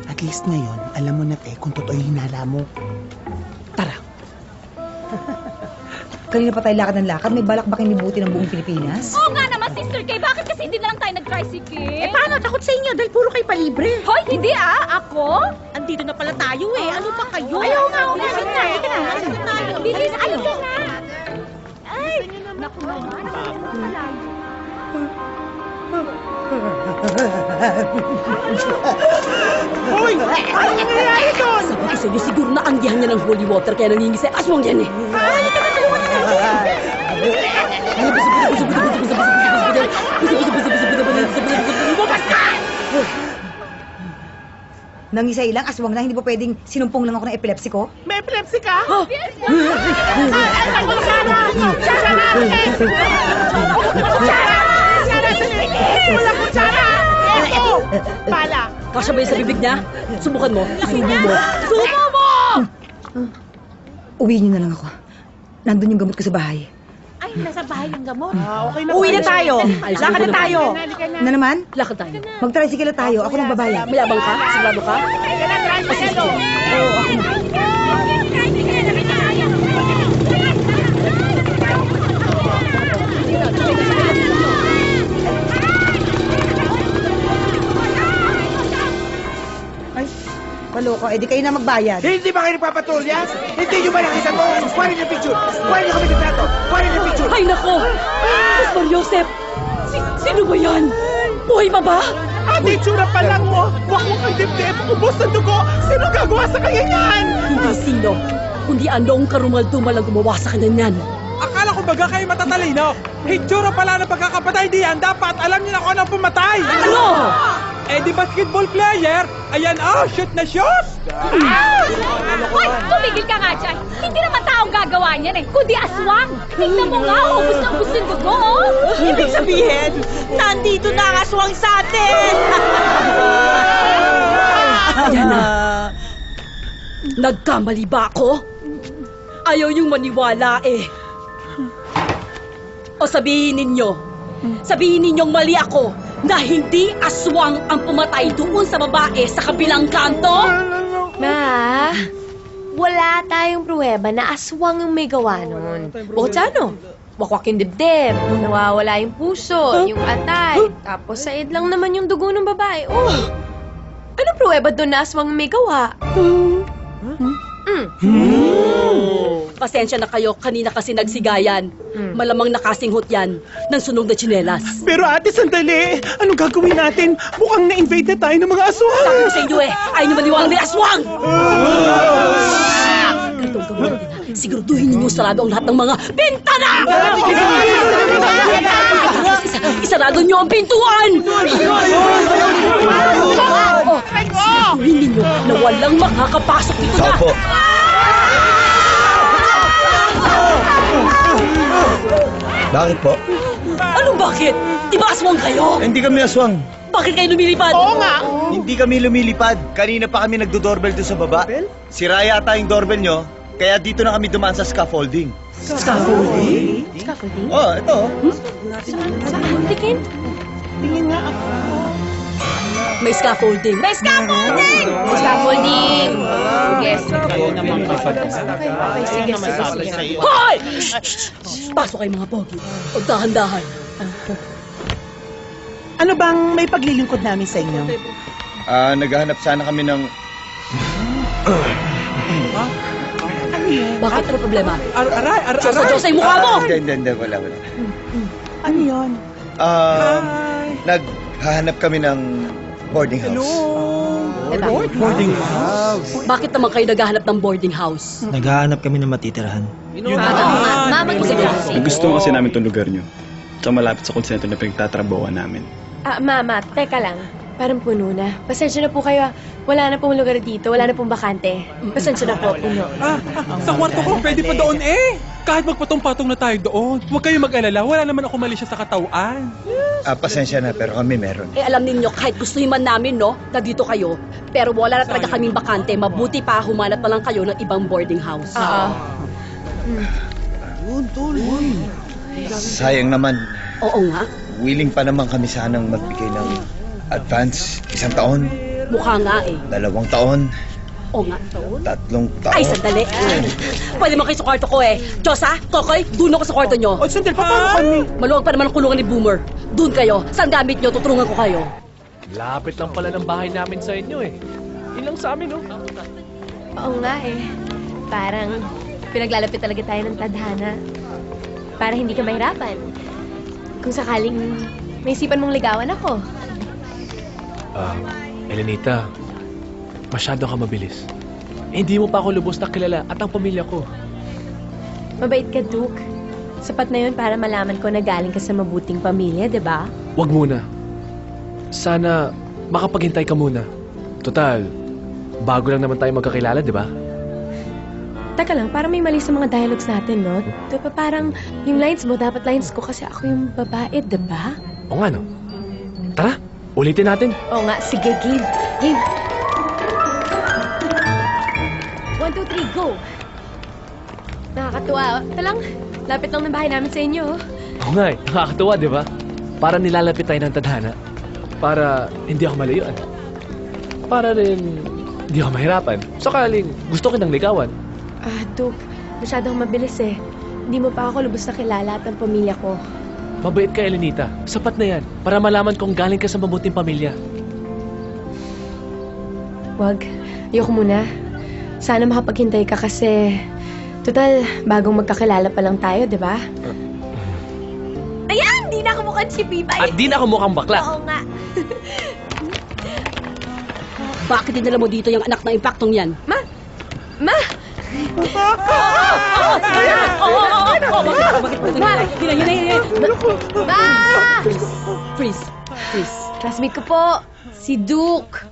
At least ngayon, alam mo na, te, kung totoo yung hinala mo. Kanina pa tayo lakad ng lakad, may balak ba kinibuti ng buong Pilipinas? Oo nga naman, Sister Kay. Bakit kasi hindi na lang tayo nag-tricycle? Paano? Takot sa inyo dahil puro kayo palibre. Hoy, hindi Ako? Andito na pala tayo Ano pa kayo? Ayaw nga, umasin na. Halika na. Bilis, alika na. Ay, naku naman. Hoy! Ano nangyayari doon? Sabi ko sa inyo, siguro na anggihan niya ng holy water kaya nangingisay. Aswang yan eh. Halika na, tulungan niyo Nangisay lang, aswang lang, hindi ba pwedeng sinumpong lang ako ng epilepsy ko? May epilepsy ka? Wala kutsara! Pala! Kasya ba yun sa bibig niya? Subukan mo. Subo mo. Subo mo! Uwi niyo na lang ako. Nandun yung gamot ko sa bahay. Ay, nasa bahay yung gamot. Okay na. Uwi na tayo. Lakad na tayo. Na naman? Lakad tayo. Mag-tricycle na tayo. Ako nang babayad. Mayabang ka? Sigurado ka? Oo, ako na. Maloko, di kayo na magbayad. Hindi ba kayo nagpapatrolya? Hindi nyo ba nakita to? Kuha niyo yung picture! Kuha niyo kami litrato! Kuha niyo yung picture! Ay, nako! Pastor Joseph! Sino ba yan? Buhay pa ba? Ate, tsura pa lang mo! Wakwak ang dibdib! Ubos ng dugo! Sino gagawa sa kanya yan? Hindi sino, kundi anong karumal-dumal ang gumawa sa kanya niyan. Akala ko baga kayo matatalino. Hitsura pala ng pagkakapatay diyan. Dapat alam niyo na kung anong pumatay. Ano? Di basketball player. Ayan, shoot na shoot. Hoy, tumigil ka nga dyan. Hindi naman taong gagawa niyan kundi aswang. Tingnan mo nga, ubus na ubus yung dugo, Ibig sabihin, nandito na ang aswang sa atin! Yan na. Nagkamali ba ako? Ayaw yung maniwala O sabihin ninyong mali ako na hindi aswang ang pumatay doon sa babae sa kabilang kanto? Ma, wala tayong pruweba na aswang ang may gawa nun. Bukod sa wakwak yung dibdib, nawawala yung puso, yung atay, tapos said lang naman yung dugo ng babae. Anong pruweba doon na aswang ang may gawa? Pasensya na kayo, kanina kasi nagsigayan. Malamang nakasinghot yan ng sunog na tsinelas. Pero ate, sandali! Anong gagawin natin? Mukhang na-invade na tayo ng mga aswang! Sabi ko sa inyo ayaw nyo maniwala may aswang! Ganito ang gawin natin. Siguraduhin ninyo sarado ang lahat ng mga bintana! Isarado nyo ang pintuan! Siguraduhin ninyo na walang makakapasok dito na! Opo. Bakit po? Anong bakit? Di ba aswang kayo? Hindi kami aswang. Bakit kayo lumilipad? Oo nga! Hindi kami lumilipad. Kanina pa kami nagdo-doorbell doon sa baba. Sira yata yung doorbell nyo, kaya dito na kami dumaan sa scaffolding. Scaffolding? Scaffolding? Ito. Tingin. Tingin nga ako. May scaffolding. May scaffolding! May scaffolding! Yes. Sige. Hoy! Pasok kayo mga pogi. O dahan-dahan. Ano bang may paglilingkod namin sa inyo? Naghahanap sana kami ng... Bakit? Ano problema? Aray! Diyos ay mukha mo! Hindi, wala. Ano yun? Naghahanap kami ng boarding house. Boarding house? Bakit naman kayo naghahanap ng boarding house? Naghahanap kami ng matitirahan. Gusto mo kasi namin itong lugar nyo. Tsaka malapit sa konsentro na pinagtatrabawan namin. Mama, teka lang. Parang puno na. Pasensya na po kayo. Wala na pong lugar dito. Wala na pong bakante. Pasensya na po, puno. Sa kwarto ko, pwede pa doon eh. Kahit magpatong-patong na tayo doon. Huwag kayo mag-alala, wala naman ako mali siya sa katawan. Pasensya na, pero kami meron. Alam ninyo, kahit gustuhin man namin, no, na dito kayo, pero wala na talaga kaming bakante. Mabuti pa, humanap pa lang kayo ng ibang boarding house. Sayang naman, Oo nga. willing pa naman kami sanang magbigay ng advance. 1 taon, Mukha nga eh. 2 taon, Oo nga. 3 taon. Ay, sandali. Pwede mo kayo sa kwarto ko eh. Diyosa, Kokoy, doon ako sa kwarto nyo. O, sandali, paano kami? Maluwag pa naman ang kulungan ni Boomer. Doon kayo. Saan gamit nyo? Tutulungan ko kayo. Lapit lang pala ng bahay namin sa inyo eh. Ilang sa amin, no? Oo nga eh. Parang pinaglalapit talaga tayo ng tadhana. Para hindi ka mahirapan. Kung sakaling may isipan mong ligawan ako. Elenita, masyado ka mabilis. Hindi mo pa ako lubos na kilala at ang pamilya ko. Mabait ka, Duke. Sapat na yun para malaman ko na galing ka sa mabuting pamilya, di ba? Wag muna. Sana makapaghintay ka muna. Total, bago lang naman tayo magkakilala, di ba? Teka lang, parang may mali sa mga dialogues natin, no? Diba parang yung lines mo, dapat lines ko kasi ako yung babae, diba? O nga, no? Tara, ulitin natin. Oo nga, sige, game. Game. 1, 2, 3, go! Nakakatuwa. Ito lang, lapit lang ng bahay namin sa inyo. Oo nga eh, nakakatuwa, di ba? Para nilalapit tayo ng tadhana. Para hindi ako malayuan. Para rin hindi ako mahirapan. Sakaling gusto kitang ligawan. Duke, masyado akong mabilis eh. Hindi mo pa ako lubos na kilala at ang pamilya ko. Mabait ka, Elenita. Sapat na yan. Para malaman kong galing ka sa mabuting pamilya. Wag, ayoko muna. Sana makapaghintay ka kasi... Total, bagong magkakilala pa lang tayo, di ba? Ayan! Di na ako mukhang si Pipay. At di na ako mukhang bakla. Oo nga. Bakit dinala mo dito yung anak ng impaktong yan? Ma! Freeze. Classmate ko po, si Duke.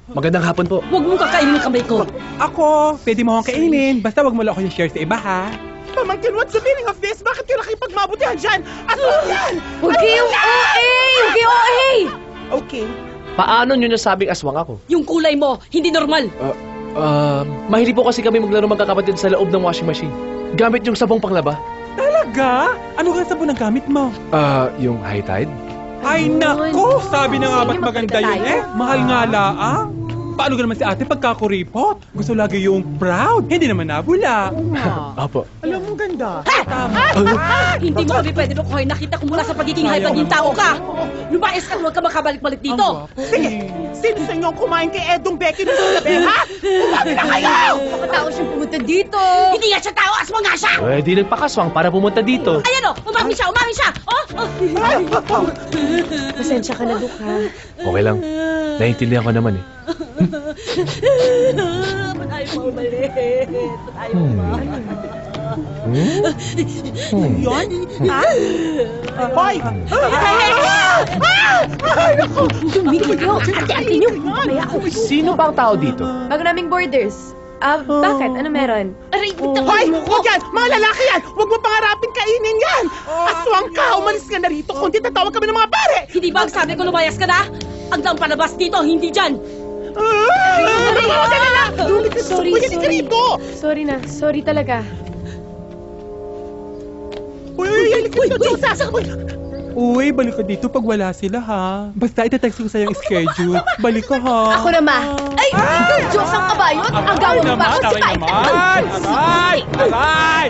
Magandang hapon po. Huwag mong kakainin ang kamay ko. Ako, pwede mo akong kainin. Basta wag mo lang ako i-share sa iba, ha? Pamangkin, what's the meaning of this? Bakit kayo nakipagmabutihan dyan? Aswang yan! Huwag kayong OA! Huwag kayong OA! Okay. Paano nyo nasabing aswang ako? Yung kulay mo, hindi normal. Mahilig po kasi kami maglaro magkakapatid sa loob ng washing machine. Gamit yung sabong panglaba. Talaga? Ano ka sabon ang gamit mo? Yung high tide? Ay, nako! Sabi na nga ba't maganda yun eh? Mahal nga laang. Paano ka naman si ate pagkakuripot? Gusto lagi yung proud. Hindi naman nabula. Opo. Alam mo, ganda. Hindi mo kami pwede mo, Koy. Nakita ko mula sa pagiging high pagiging tao ka. Lumayas ka, huwag ka makabalik-balik dito. Sige, sino sa inyo ang kumain kay Edong Becky ng gabi, ha? Umabi na kayo! Pakatao siyang pumunta dito. Hindi nga siya tao, aswang nga siya. Di nagpakaswang para pumunta dito. Ayan o, umami siya. Pasensya ka na, Duke, ha? Okay lang. Naiintindihan ko naman eh. Ba't ayaw mo umalit? Ayaw mo Yun? Ha? Hoy! Tumigil kayo. Ate-ate niyo. Mamaya ako. Sino ba ang tao dito? Bago naming boarders. Bakit? Ano meron? Aray, Hoy! Huwag yan! Mga lalaki yan! Huwag mo pangarapin kainin yan! Aswang ka! Umalis ka na rito kundi tatawag kami ng mga pare! Hindi ba ang sabi ko lumayas ka na? Ang lang palabas dito, hindi dyan. Sorry talaga. Uy, balik ka dito pag wala sila, ha? Basta itatext ko sa'yo yung schedule. Balik ka, ha? Ako na, Ma. Ay, ikaw, Diyos ang kabayon. Ang gawa mo ba ako si Kai? Aray!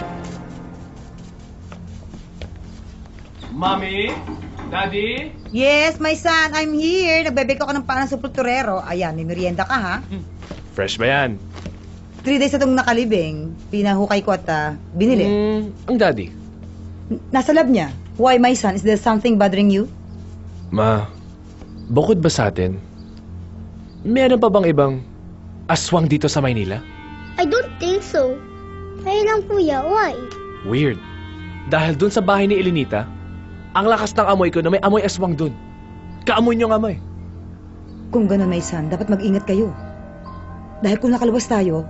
Mommy? Daddy? Yes, my son, I'm here. Nagbebake ako ng parang supulturero. Ayan, may merienda ka, ha? Fresh ba yan? 3 days na itong nakalibing. Pinahukay ko at binili. Ang daddy? Nasa lab niya. Why, my son? Is there something bothering you? Ma, bukod ba sa atin, meron pa bang ibang aswang dito sa Maynila? I don't think so. Kaya lang, kuya. Why? Weird. Dahil dun sa bahay ni Elenita, ang lakas ng amoy ko na may amoy aswang dun. Kaamoy niyong amoy. Kung gano'n, may son, dapat mag-ingat kayo. Dahil kung nakaluwas tayo,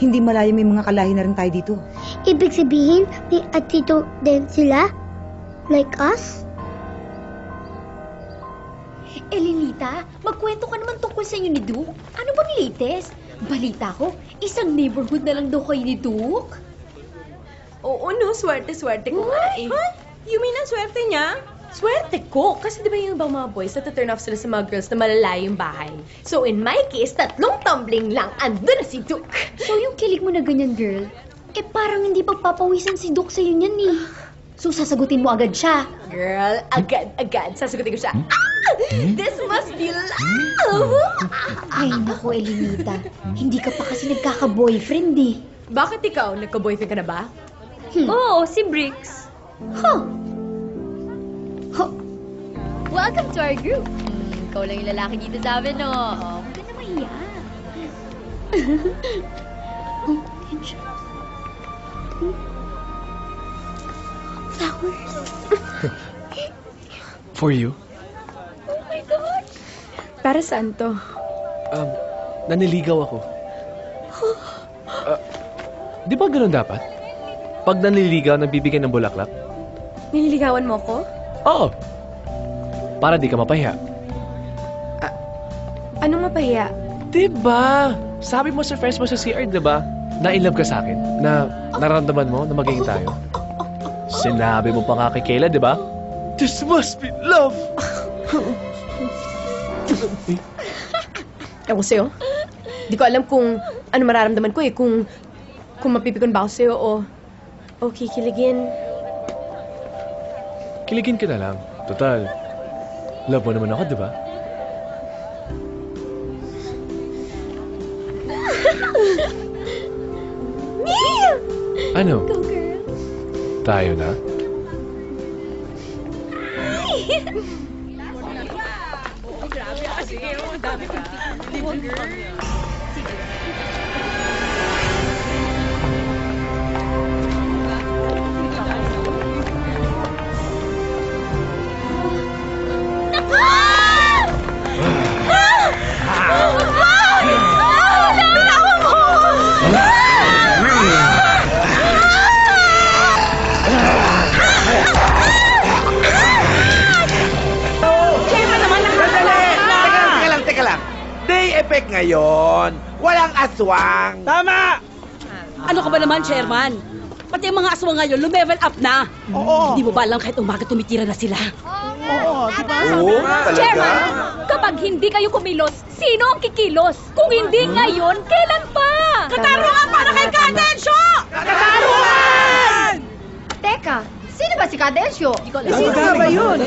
hindi malayo may mga kalahi na rin tayo dito. Ibig sabihin, may at tito din sila? Like us? Elenita, magkwento ka naman tungkol sa inyo ni Duke. Ano bang latest? Balita ko, isang neighborhood na lang daw kayo ni Duke. Oo, no, swerte-swerte ko nga eh. You mean ang swerte niya? Swerte ko! Kasi di ba yung ibang mga boys, nata-turn off sila sa mga girls na malalayo yung bahay. So in my case, 3 tumbling lang, andun na si Duke. So yung kilig mo na ganyan, girl, parang hindi pagpapawisan si Duke sa'yo niyan eh. So sasagutin mo agad siya. Girl, agad. Sasagutin ko siya. This must be love! Ay, naku, Elenita. Hindi ka pa kasi nagkaka-boyfriend eh. Bakit ikaw? Nagka-boyfriend ka na ba? Oo, si Briggs. Welcome to our group. Ikaw lang yung lalaki dito sa amin, no? Huwag ka na mahiya. Flowers. For you? Oh my God. Para saan to? Naniligaw ako. Di ba ganun dapat? Pag naniligaw, nagbibigay ng bulaklak? Nililigawan mo ko? Oo. Para di ka mapahiya. Anong mapahiya? Diba? Sabi mo sa friends mo sa CR, diba? Na in love ka sa akin? Na nararamdaman mo na magiging tayo? Sinabi mo pa nga kay Kayla, diba? This must be love! Ewan sa'yo. Di ko alam kung ano mararamdaman ko eh. Kung mapipikon ba ako sa'yo o kikiligin. Kiligin ka na lang. Total. Love mo naman ako, diba? Ano? Go, girl. Tayo na? Teka lang. Day effect ngayon. Walang aswang. Tama! Ano ka ba naman, Chairman? Pati ang mga aswang ngayon, lumevel up na. Oo. Hindi mo ba alam kahit umaga tumitira na sila? Oo, di ba? Oo, talaga? Chairman, kapag hindi kayo kumilos, sino ang kikilos? Kung hindi ngayon, kailan pa? Katarungan para kay Cadensyo! Katarungan! Teka, sino ba si Cadensyo? Sino nga ba yun?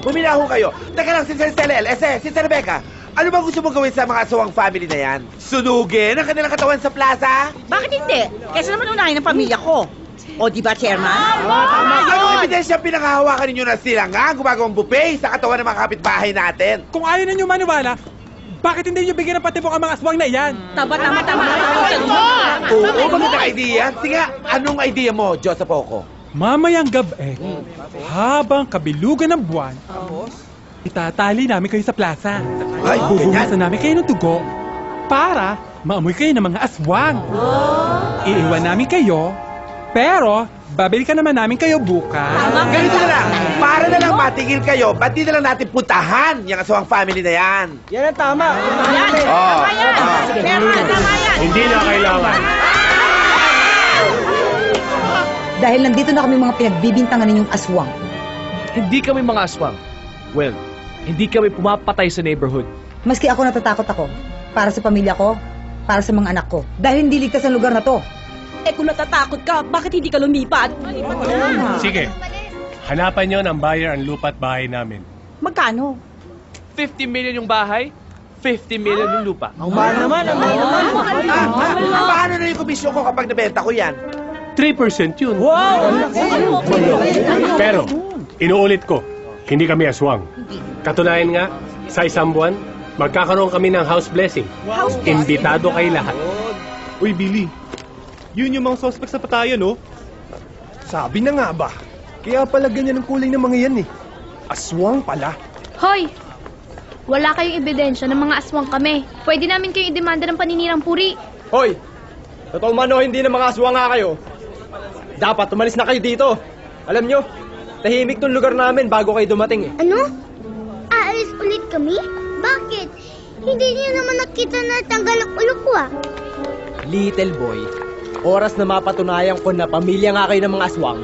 Buminaho kayo. Teka lang, Sister Estelel, Sister Rebecca, ano ba gusto mo gawin sa mga aswang family na yan? Sunugin ang kanilang katawan sa plaza? Bakit hindi? Kaysa naman unahin ng pamilya ko. O, di ba, Chairman? Anong ebidensya pinakahawakan ninyo na sila nga gumagawang buffet sa katawan ng mga kapitbahay natin? Kung ayaw ninyo maniwala, bakit hindi nyo bigyan ng patibok ang mga aswang na iyan? Tama. Oo, magandang idea. Sige, anong idea mo, Joseph Oco? Mamayang gabi, habang kabilugan ng buwan, itatali namin kayo sa plaza. Ay, Bubuhusan namin kayo ng dugo para maamoy kayo ng mga aswang. Iiwan namin kayo, pero babalikan naman namin kayo bukas. Ganito na lang, para na lang matigil kayo, ba't di na lang natin puntahan yung aswang family na yan? Yan ang tama. Hindi na kailangan. Dahil nandito na kami mga pinagbibintangan ninyong aswang. Hindi kami mga aswang. Well, hindi kami pumapatay sa neighborhood. Maski ako natatakot ako. Para sa pamilya ko, para sa mga anak ko. Dahil hindi ligtas ang lugar na to. Eh kung natatakot ka, bakit hindi ka lumipat? Sige, hanapan nyo ng buyer ang lupa at bahay namin. Magkano? 50 million yung bahay, 50 million yung lupa. Ang mahal naman. Paano na yung komisyon ko kapag nabenta ko yan? 3% yun. Wow! Pero, inuulit ko, hindi kami aswang. Katunayan nga, sa isang buwan, magkakaroon kami ng house blessing. Imbitado kayo lahat. Uy, Billy. Yun yung mga suspect sa patayan, no? Sabi na nga ba? Kaya pala ganyan ang kulay ng mga yan, eh. Aswang pala. Hoy! Wala kayong ebidensya ng mga aswang kami. Pwede namin kayong idemanda ng paninirang puri. Hoy! Totoo man o hindi na mga aswang nga kayo. Dapat umalis na kayo dito. Alam nyo, tahimik tong lugar namin bago kayo dumating eh. Ano? Aalis ulit kami? Bakit? Hindi niyo naman nakita na tanggal ang ulo ko ah. Little boy, oras na mapatunayan ko na pamilya nga kayo ng mga aswang,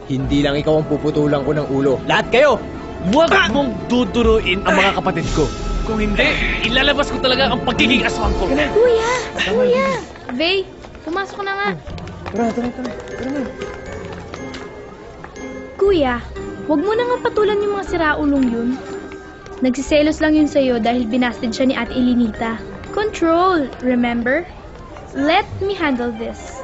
hindi lang ikaw ang puputulan ko ng ulo. Lahat kayo! Huwag mong duduruin ang mga kapatid ko. Kung hindi, ilalabas ko talaga ang pagiging aswang ko. Kuya! Kuya! Vey, pumasok na nga. Tara na. Kuya, huwag mo na nga patulan yung mga siraulong yun. Nagsiselos lang yun sa'yo dahil binasted siya ni Ate Elinita. Control, remember? Let me handle this.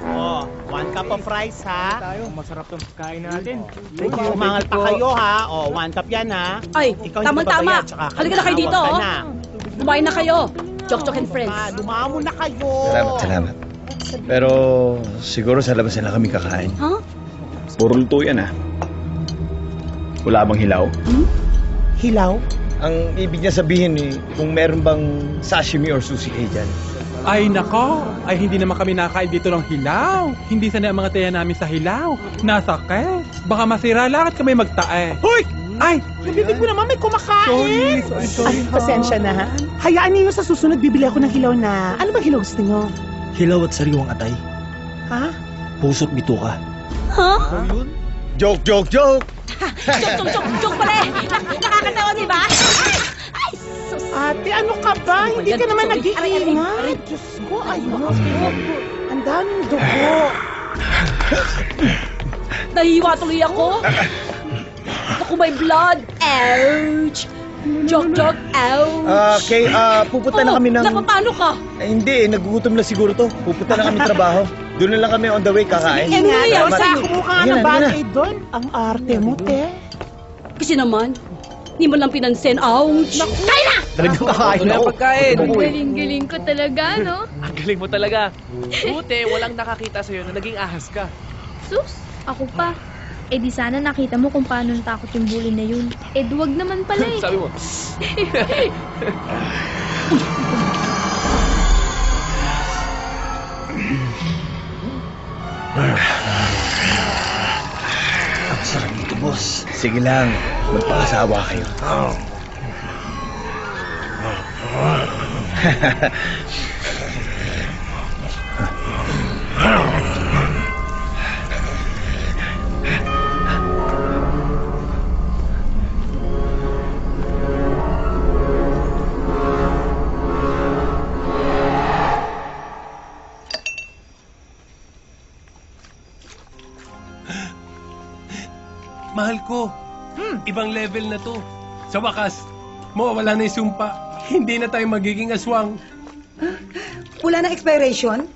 Oh, 1 cup of rice ha. Masarap tong kain natin. Umangal pa kayo ha. Oh, 1 cup yan ha. Ay, tama-tama. Halika na kayo dito. Kumain na kayo. Chok and friends. Dumamo na kayo. Salamat. Pero siguro sa labas na kami kakain. Huh? Puro luto yan ah. Wala bang hilaw? Hilaw? Ang ibig niya sabihin kung meron bang sashimi or sushi kayo dyan. Ay nako, ay hindi naman kami nakain dito ng hilaw. Hindi sanay ang mga taya namin sa hilaw. Nasakit. Baka masira lang at kami magtae. Hoy! Ay! Nabibig mo naman may kumakain. Sorry. Pasensya na ha. Hayaan niyo sa susunod bibili ako ng hilaw na. Ano ba hilaw gusto niyo? Hilaw at sariwang atay. Ha? Puso't bituka. Huh? Joke! Joke pala eh. Nakakatawa, di ba? Ate, ano ka ba? Hindi ka naman nag-iingat. Diyos ko, ayun. Ang daming dugo. Nahiwa tuloy ako. Naku, may blood. Ouch. Joke, ouch. Okay, pupunta na kami ng... Napapano ka? Hindi, nagugutom na siguro to. Pupunta na kami trabaho. Doon na lang kami on the way kakain. Sige nga, Salamat. kumuha ka ng bagay doon. Ang arte mo, te. Kasi naman, hindi mo lang pinansin. Ouch. Kain na! Talagang kakain na pagkain. Ang galing-galing ko talaga, no? Ang galing mo talaga. Buti, walang nakakita sa'yo na naging ahas ka. Sus, ako pa. Eh di sana nakita mo kung paano natakot yung bully na yun. Eh duwag naman pala eh. Sabi mo. Ang sarap dito, boss. Sige lang, magpakasawa kayo. Mahal ko, ibang level na to. Sa wakas, mawawala na yung sumpa. Hindi na tayo magiging aswang. Wala na expiration?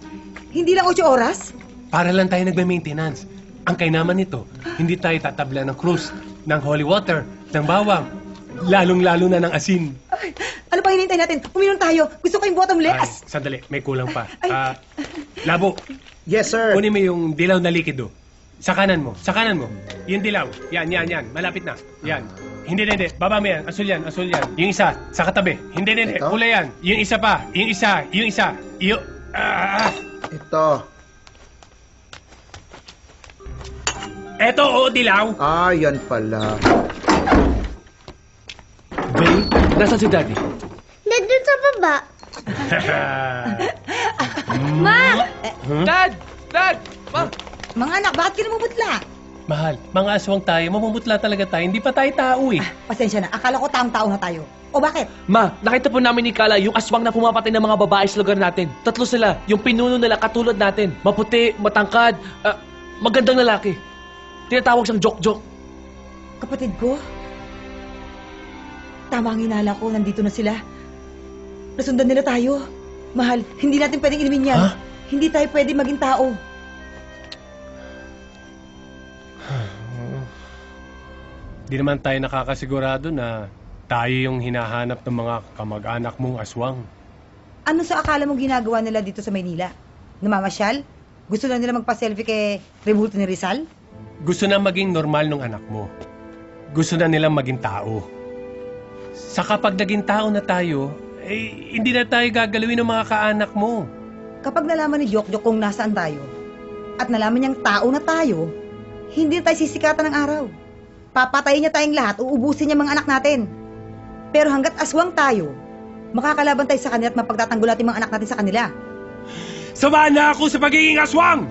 Hindi lang 8 oras? Para lang tayo nagme-maintenance. Ang kainaman nito, hindi tayo tatabla ng cruise, ng holy water, ng bawang, lalong-lalo na ng asin. Ay, ano pa hinihintay natin? Uminom tayo. Gusto ko yung bottomless. Sandali, may kulang pa. Labo. Yes, sir. Kunin mo yung dilaw na likido. Sa kanan mo. Yung dilaw. Yan. Malapit na. Yan. Hindi. Baba mo yan. Asul yan. Yung isa, sa katabi. Hindi. Kulay yan. Yung isa pa. Yung isa. Ito. Eto, oo, dilaw. Ah, yan pala. Bay, nasaan si Daddy? Nandun sa baba. Ma! Dad! Dad! Ma! Mga anak, bakit ka namumutla? Mahal, mga aswang tayo, mamumutla talaga tayo. Hindi pa tayo tao eh. Pasensya na, akala ko taong-tao na tayo. O bakit? Ma, nakita po namin ni Kala yung aswang na pumapatay ng mga babae sa lugar natin. 3 sila. Yung pinuno nila katulad natin. Maputi, matangkad, magandang lalaki. Tinatawag siyang Jok-Jok. Kapatid ko? Tama ang hinala ko, nandito na sila. Nasundan nila tayo. Mahal, hindi natin pwedeng inumin yan. Hindi tayo pwede maging tao. Di naman tayo nakakasigurado na tayo yung hinahanap ng mga kamag-anak mong aswang. Ano sa akala mong ginagawa nila dito sa Maynila? Namamasyal? Gusto na nila magpa-selfie kay Rebulto ni Rizal? Gusto na maging normal ng anak mo. Gusto na nilang maging tao. Sa kapag naging tao na tayo, eh, hindi na tayo gagalawin ng mga kaanak mo. Kapag nalaman ni Jok-Jok kung nasaan tayo, at nalaman niyang tao na tayo, hindi na tayo sisikatan ng araw. Papatayin niya tayong lahat, uubusin niya mga anak natin. Pero hanggat aswang tayo, makakalaban tayo sa kanila at mapagtatanggol natin mga anak natin sa kanila. Samahan na ako sa pagiging aswang!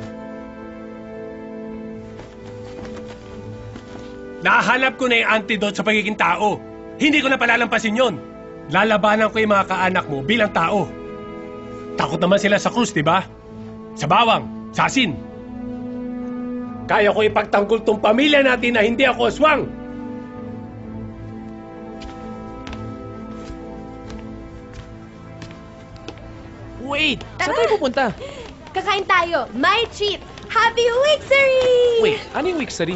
Nahanap ko na yung antidote sa pagiging tao. Hindi ko na palalampasin yon. Lalabanan ko yung mga kaanak mo bilang tao. Takot naman sila sa krus, di ba? Sa bawang, sa asin. Kaya ko ipagtanggol tong pamilya natin na hindi ako aswang. Wait! Saan tayo pupunta? Kakain tayo. My treat. Happy Wixery! Wait, ano yung Wixery?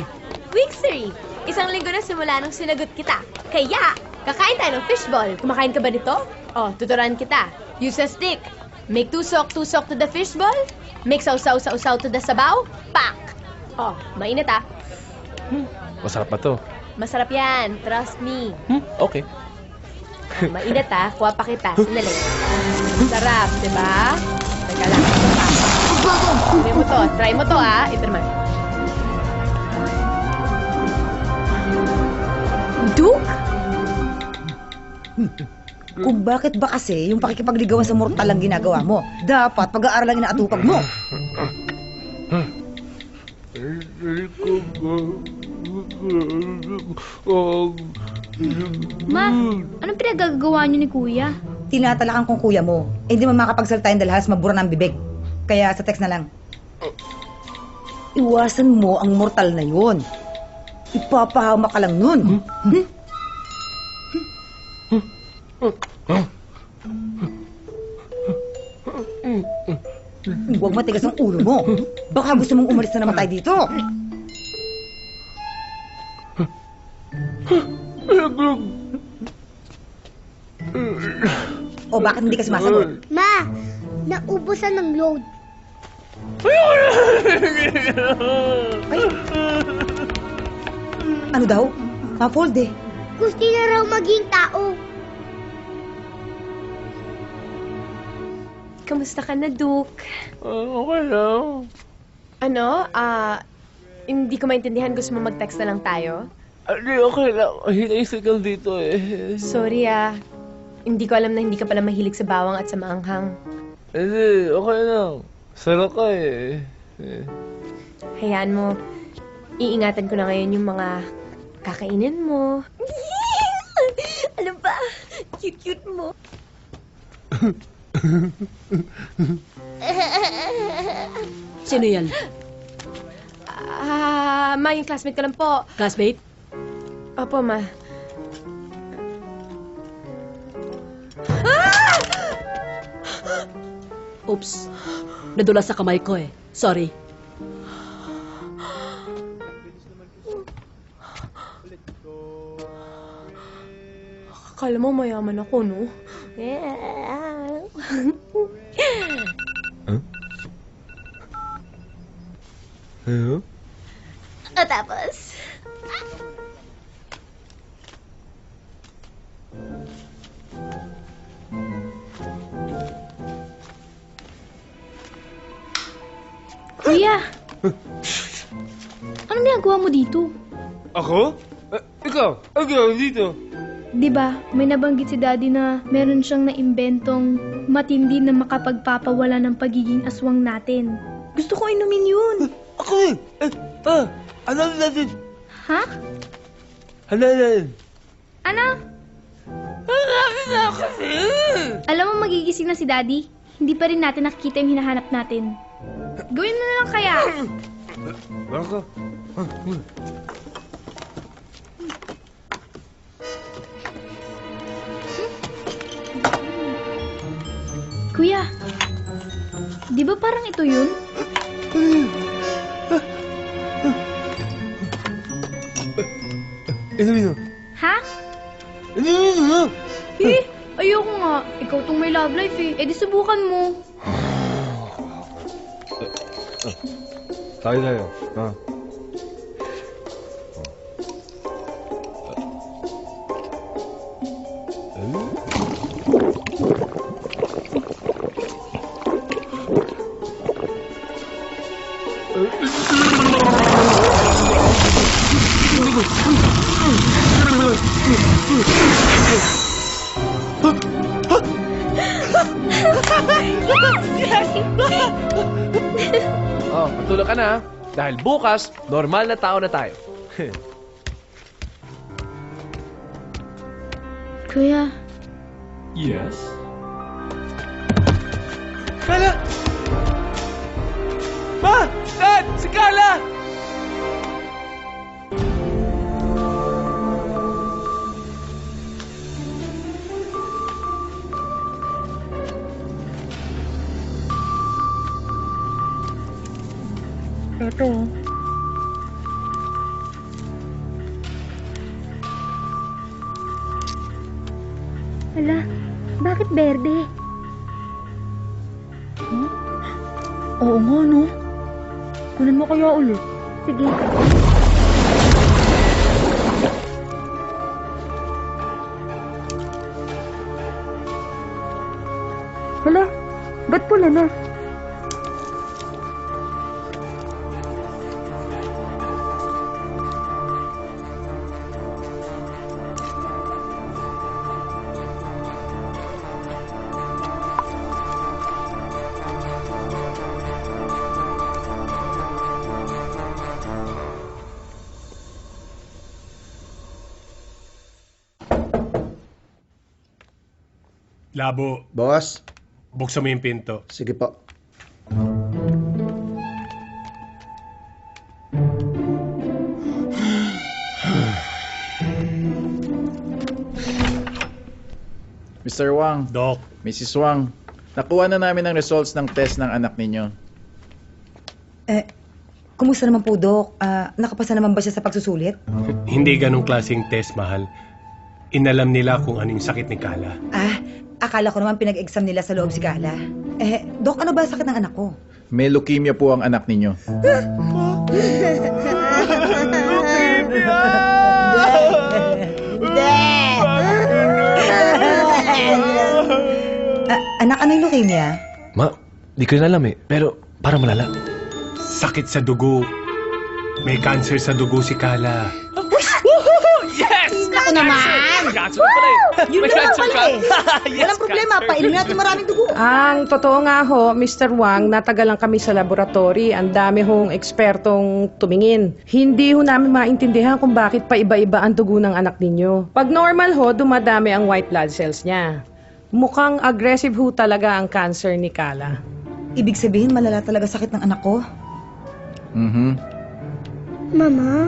Wixery. Isang linggo na simula nung sinagot kita. Kaya, kakain tayo ng fishball. Kumakain ka ba nito? Oh, tuturuan kita. Use a stick. Make tusok to the fishball. Make sausaw to the sabaw. Pak! Oh, mainit ah. Masarap ba to? Masarap yan. Trust me. Okay. Mainit ah. Kuha pa kita. Sandali. Sarap, diba? Teka lang. Try mo to ah. Ito naman. Duke? Kung bakit ba kasi yung pakikipagligawan sa mortal lang ginagawa mo, dapat pag-aaralan inaatupag mo. Ma, anong pinagagawa niyo ni Kuya? Tinatalakan kong kuya mo. Eh, hindi mo makapagsalita yung dalhas, mabura ng bibig. Kaya sa text na lang. Iwasan mo ang mortal na yun. Ipapahama ka lang nun. Huwag matigas ang ulo mo. Baka gusto mong umalis na naman tayo dito. O bakit hindi ka sumasagot? Ma, naubusan ng load. Ay. Ano daw? Ma-fold eh. Gusto niya raw maging tao. Kamusta ka na, Duke? Okay lang. Ano? Hindi ko maintindihan. Gusto mo mag-text na lang tayo? Hindi, okay lang. Hinaisigal dito eh. Sorry Hindi ko alam na hindi ka pala mahilig sa bawang at sa maanghang. Hindi, okay lang. Sarap ka eh. Hayaan mo. Iingatan ko na ngayon yung mga kakainin mo. Ano ba? Cute-cute mo. Sino yan? Ma, yung classmate ko lang po. Classmate? Opo, ma. Oops. Nadulas sa kamay ko eh. Sorry. Akala mo mayaman ako, no? Huh? At tapos? Kuya! Anong ginagawa mo dito? Ako? Ikaw? Ang gawin dito? Di ba, may nabanggit si Daddy na meron siyang naimbentong matindi na makapagpapawala ng pagiging aswang natin. Gusto ko inumin yun. Ako eh! Ano natin? Ha? Ano natin? Ano? Alam mo, magigising na si Daddy. Hindi pa rin natin nakikita yung hinahanap natin. Gawin mo na lang kaya. Ako? Kuya, di ba parang ito yun? Ano? Ha? Ano? Eh, ayoko nga. Ikaw tong may love life eh. Eh di subukan mo. Tayo. Oh, matulog ka na. Dahil bukas, normal na tao na tayo. Kuya, Yes? Kala! Ma! Dad! Si Kala! ito. Hala, bakit berde? Oo nga, no? Kunin mo kaya ulit. Sige. Hala, ba't pula na? Labo, Boss, buksan mo yung pinto. sige po. Mr. Wang, Doc, Mrs. Wang, nakuha na namin ang results ng test ng anak ninyo. Kumusta naman po, Dok? Nakapasa naman ba siya sa pagsusulit? hindi ganong klaseng test, mahal. Inalam nila kung anong sakit ni Kala. Akala ko naman pinag-exam nila sa loob si Gala. Dok, ano ba sakit ng anak ko? May leukemia po ang anak ninyo. Anak, ano yung leukemia? Ma, di ko na alam eh. Pero parang malala. Sakit sa dugo. May cancer sa dugo si Kala. Yes! Naku naman! Cancer pala eh! Yun May na lang cancer pala ka. eh. Walang problema, painumin natin maraming dugo. Ang totoo nga ho, Mr. Wang, natagalan kami sa laboratory. Ang dami hong ekspertong tumingin. Hindi ho namin maintindihan kung bakit pa iba-iba ang dugo ng anak ninyo. Pag normal ho, dumadami ang white blood cells niya. Mukhang aggressive ho talaga ang cancer ni Kala. Ibig sabihin, malala talaga sakit ng anak ko. Mama,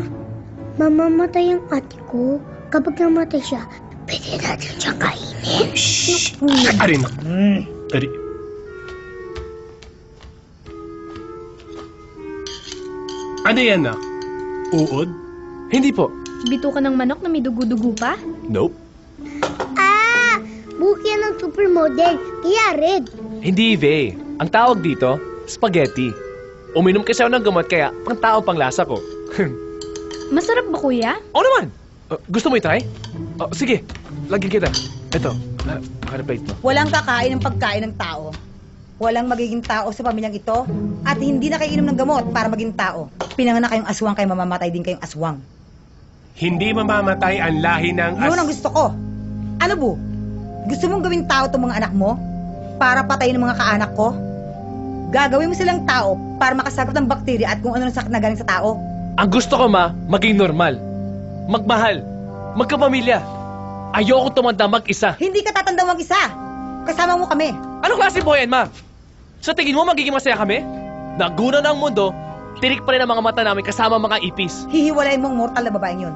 mamamatay ang ate ko. Kapag namatay siya, pwede natin siyang kainin. Shhh! Arin! Ari. Ano yan, nak? Uod? Hindi po. Bito ka ng manok na may dugo-dugo pa? Nope. Buhok yan ng supermodel, kaya red. Hindi, Vey. Ang tawag dito, spaghetti. Uminom kasi ako ng gamot kaya pang tao pang lasa ko. Masarap ba, kuya? Oo naman! Gusto mo i-try? Sige, lagyan kita. Ito, plate mo. Walang kakain ng pagkain ng tao. Walang magiging tao sa pamilyang ito at hindi na kayo inom ng gamot para maging tao. Pinanganak kayong aswang, kayo mamamatay din kayong aswang. Hindi mamamatay ang lahi ng Yun ang gusto ko. Ano, Bu? Gusto mong gawing tao itong mga anak mo? Para patayin ng mga kaanak ko? Gagawin mo silang tao para makasagot ng bakterya at kung ano ng sakit na galing sa tao? Ang gusto ko, Ma, maging normal. Magmahal. Magkapamilya. Ayoko tumanda mag-isa. Hindi ka tatandang mag-isa. Kasama mo kami. Anong klase buhay yan, Ma? Sa tingin mo magiging masaya kami? Naguna ng mundo, tirik pa rin ang mga mata namin kasama mga ipis. Hihiwalayin mong mortal na babaeng yun.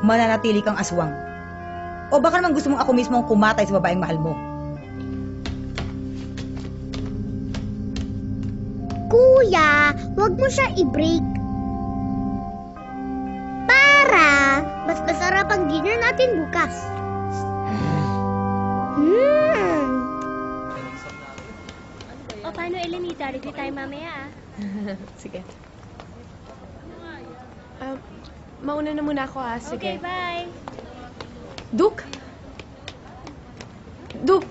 Mananatili kang aswang. O baka naman gusto mong ako mismo ang kumatay sa babaeng mahal mo. Kuya, wag mo siya i-break. Para mas masarap ang dinner natin bukas. O paano, Elenita? Ready tayo mamaya, Sige. Mauna na muna ako, Sige. Okay, bye. Duke? Duke?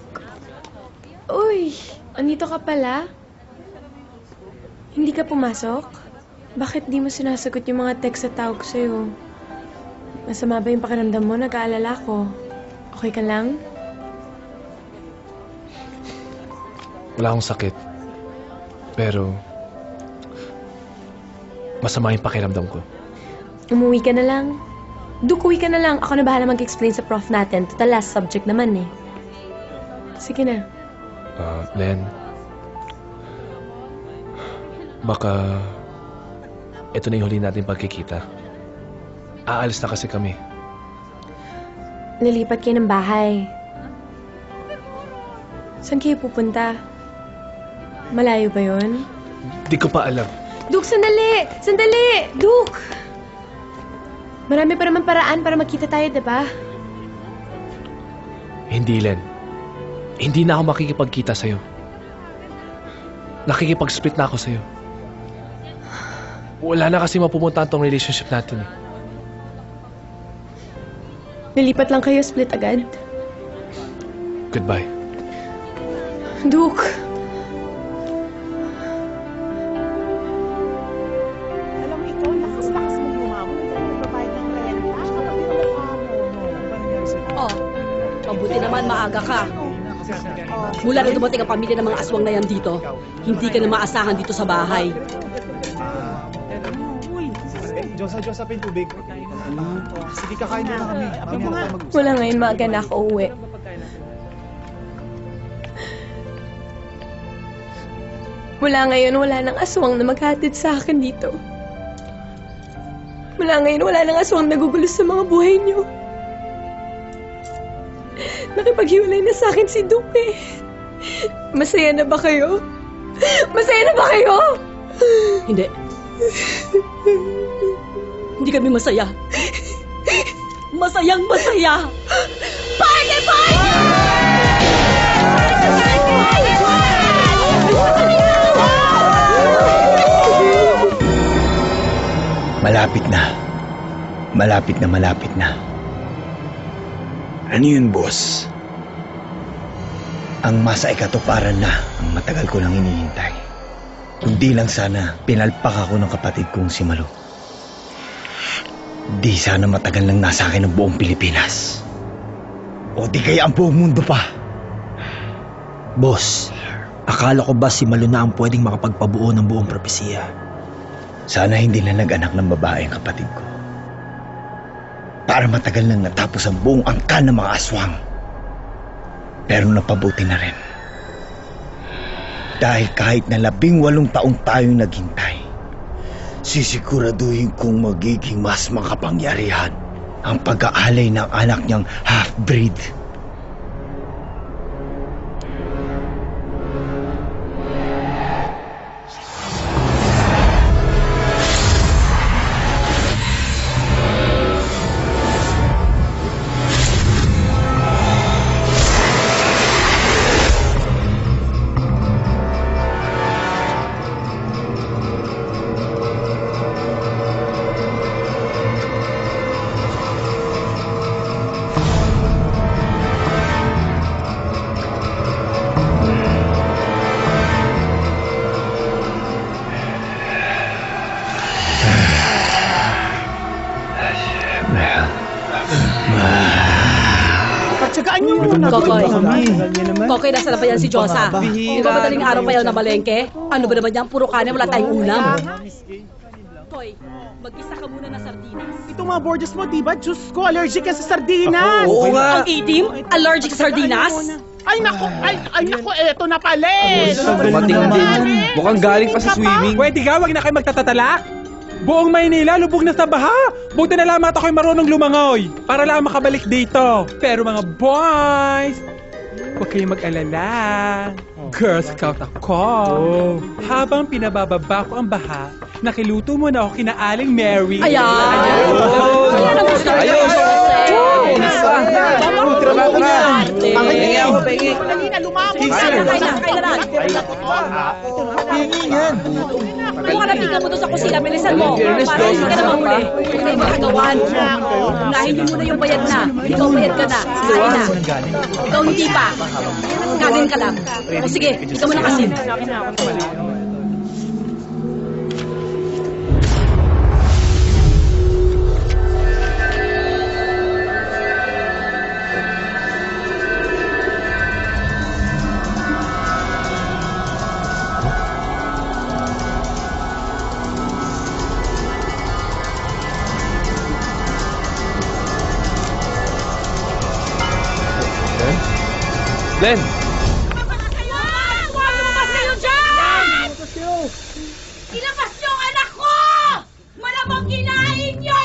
Uy, andito ka pala? Hindi ka pumasok? Bakit di mo sinasagot yung mga text at tawag sa'yo? Masama ba yung pakiramdam mo? Nag-aalala ko. Okay ka lang? Wala akong sakit. Pero, masama yung pakiramdam ko. Umuwi ka na lang. Duke, uwi ka na lang. Ako na bahala mag-explain sa prof natin. Total last subject naman eh. Sige na. Len, baka ito na yung huli natin pagkikita. Aalis na kasi kami. Lilipat kayo ng bahay. Saan kayo pupunta? Malayo ba yun? Di ko pa alam. Duke, sandali! Sandali! Duke! Marami pa naman paraan para magkita tayo, diba? Hindi, Len. Hindi na ako makikipagkita sa'yo. Nakikipag-split na ako sa'yo. Wala na kasi mapupunta tong relationship natin eh. Lilipat lang kayo, split agad? Goodbye. Duke! Alam mo ikaw, lakas-lakas mo bumangon. Nagbabayad ng renta. Kapag pinamukha mo. Oh, mabuti naman maaga ka. Mula na dumating ang pamilya ng mga aswang na yan dito, hindi ka na maasahan dito sa bahay. Diyos-Diyosapin tubig. Sige, kakain na kami. Wala ngayon, maaga na ako uwi. Mula ngayon, wala nang aswang na maghatid sa akin dito. Mula ngayon, wala nang aswang nagugulo sa mga buhay niyo. Nakipaghiwalay na sa akin si Dupe. Masaya na ba kayo? Masaya na ba kayo? Hindi. Hindi kami masaya. Masayang masaya. Party! Party! Malapit na. Malapit na malapit na. Ano yun, boss? Ang masa ikatuparan na ang matagal ko nang hinihintay. Kundi lang sana pinalpak ako ng kapatid kong si Malu. Di sana matagal lang nasa akin ang buong Pilipinas. O di kaya ang buong mundo pa. Boss, akala ko ba si Malu na ang pwedeng makapagpabuo ng buong propesiya? Sana hindi na nag-anak ng babae ang kapatid ko. Para matagal nang natapos ang buong angkan ng mga aswang. Pero napabuti na rin. Dahil kahit na 18 taong tayong naghintay, sisiguraduhin kong magiging mas makapangyarihan ang pag-aalay ng anak niyang half-breed. Pagtsagaan niyo muna. Kokoy. Kokoy, nasa na ba yan si Josa? Di ba madaling araw pa yan na malengke? Ano ba naman yan? Puro kanin, wala tayong ulam. Koy, mag-isa ka muna ng sardinas. Itong mga bordes mo, diba? Diyos ko, allergic ka sa sardinas. Oo nga. Ang itim? Allergic sa sardinas? Ay nako, eto na pala eh. Dumating na din. Mukhang galing pa sa swimming. Pwede ka, wag na kayo magtatatalak. Buong Maynila, lubog na sa baha. Buti na lamang ako'y marunong lumangoy para lang makabalik dito. Pero mga boys, huwag kayong mag-alala. Girl Scout ako. Habang pinabababa ko ang baha, nakiluto mo na ako kina Aling Mary. Ayan! Ayan ang gusto ko. Ayun! Trabaho na! Pengi ako, pengi! Kaya na. Hingi yan. Kung hanapin mo doon sa kusina, bilisan mo. Para hindi ka na mahuli. Huwag kayo makagawan. Unahin niyo muna yung bayad na. Ikaw bayad ka na. Kain na. Ikaw hindi pa. Kanin ka lang. O sige, ikaw muna kasin. Glenn! Lumabas kayo dyan! Ilabas niyo ang anak ko! Malamang kinain niyo!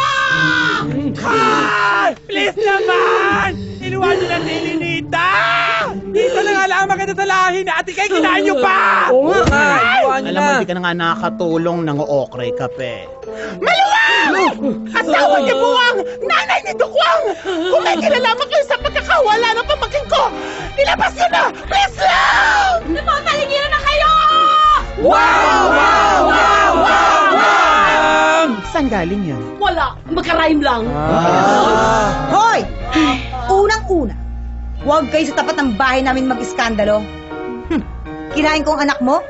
Carl! Please naman! Iluwan niyo na si Elenita! Dito na nga lamang kita sa lahi na ati kayo kinain niyo pa! Oo nga, iluwan alam mo, hindi ka na nga nakakatulong ng okray kape. Maluwang! Asawa niya buwang! Nanay ni Dukwang! Kung may kilalaman kayo sa pagkakawala ng pamangkin ko, ilabas niyo na! Please lang! Napapaligiran na kayo! Wow! Wow! Wow! Wow! Wow! Saan galing yan? Wala, magka-rhyme lang. Hoy! Unang-una, huwag kayo sa tapat ng bahay namin mag-iskandalo. Kinain ko ang anak mo?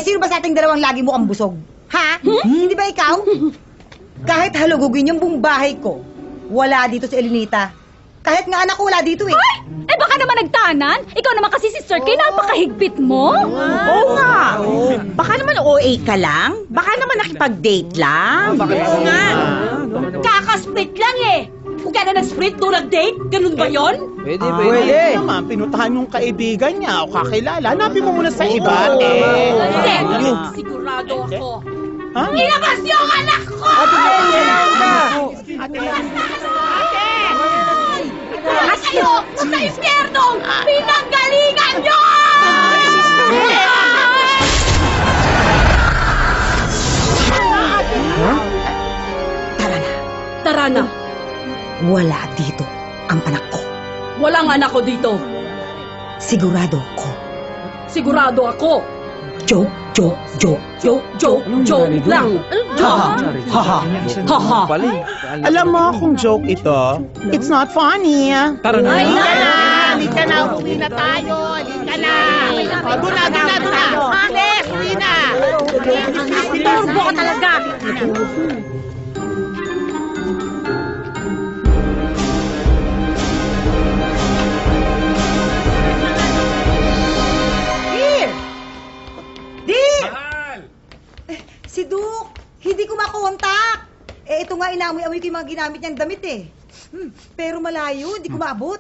Sino ba sa ating dalawang lagi mo kang busog? Ha? Hindi ba ikaw? Kahit halugugin yung buong bahay ko, wala dito si Elenita. Kahit nga anak ko wala dito eh. Ay! Eh baka naman nagtanan? Ikaw naman kasi si Sir Kay, napakahigpit mo. Oo nga. Baka naman OA ka lang. Baka naman nakipag-date lang. Oo nga. Kakasplit lang eh. Kung kaya na nag-split, doon nag-date? Ganun ba yun? Pwede, Pwede naman, pinutahan yung kaibigan niya o kakilala. Hanapin mo muna sa iba. Hindi. Sigurado ako. Ilabas niyo ang anak ko! Lahat kayo sa impyernong pinanggalingan niyo! Tara na. Wala dito ang anak ko. Walang anak ko dito. Sigurado ko. Sigurado ako. Joke lang. Haha. Alam mo kung joke ito, it's not funny. Tara na. Halika na, uwi na tayo. Halika na. Doon na. Alis, uwi na. Turbo ka talaga. Si Duke, hindi ko makontak. Ito nga, inamoy-amoy ko yung mga ginamit niyang damit eh. Pero malayo, hindi ko maabot.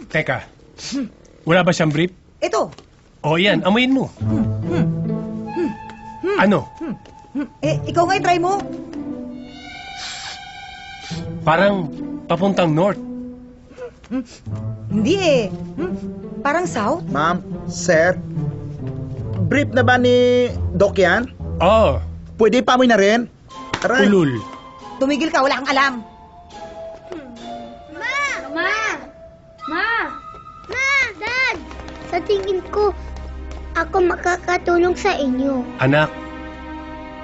Teka, wala ba siyang brief? Ito. O yan, amuyin mo. Ano? Ikaw nga, try mo. Parang papuntang north. Hindi eh. Parang south. Ma'am, sir, brief na ba ni Doc yan? Oo. Pwede pamoy na rin? Aray. Ulul. Tumigil ka, wala kang alam. Ma! Dad! Sa tingin ko, ako makakatulong sa inyo. Anak,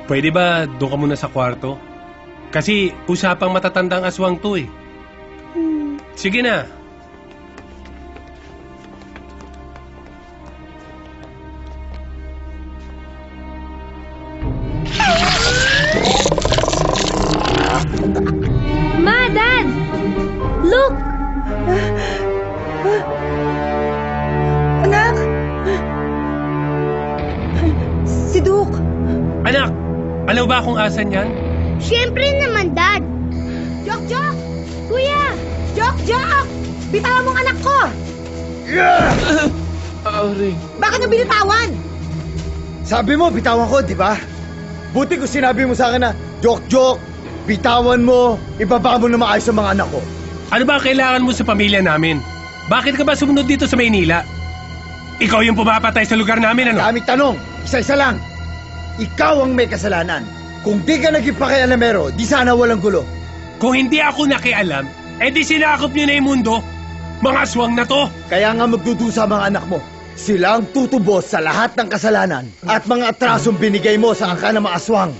pwede ba doon ka muna sa kwarto? Kasi usapang matatandang aswang to eh. Sige na. ba kung asan yan? Siyempre naman, Dad. Jok! Kuya! Jok! Bitawan mong anak ko! Bakit niyo binitawan? Sabi mo, bitawan ko, di ba? Buti ko sinabi mo sa akin na, Jok, bitawan mo, ibaba mo na maayos sa mga anak ko. Ano ba ang kailangan mo sa pamilya namin? Bakit ka ba sumunod dito sa Maynila? Ikaw yung pumapatay sa lugar namin, ano? Daming tanong, isa-isa lang. Ikaw ang may kasalanan. Kung di ka naging pakialamero, di sana walang gulo. Kung hindi ako nakialam, di sinakop niyo na yung mundo. Mga aswang na to. Kaya nga magdudusa mga anak mo. Sila ang tutubos sa lahat ng kasalanan at mga atrasong binigay mo sa angka ng mga aswang.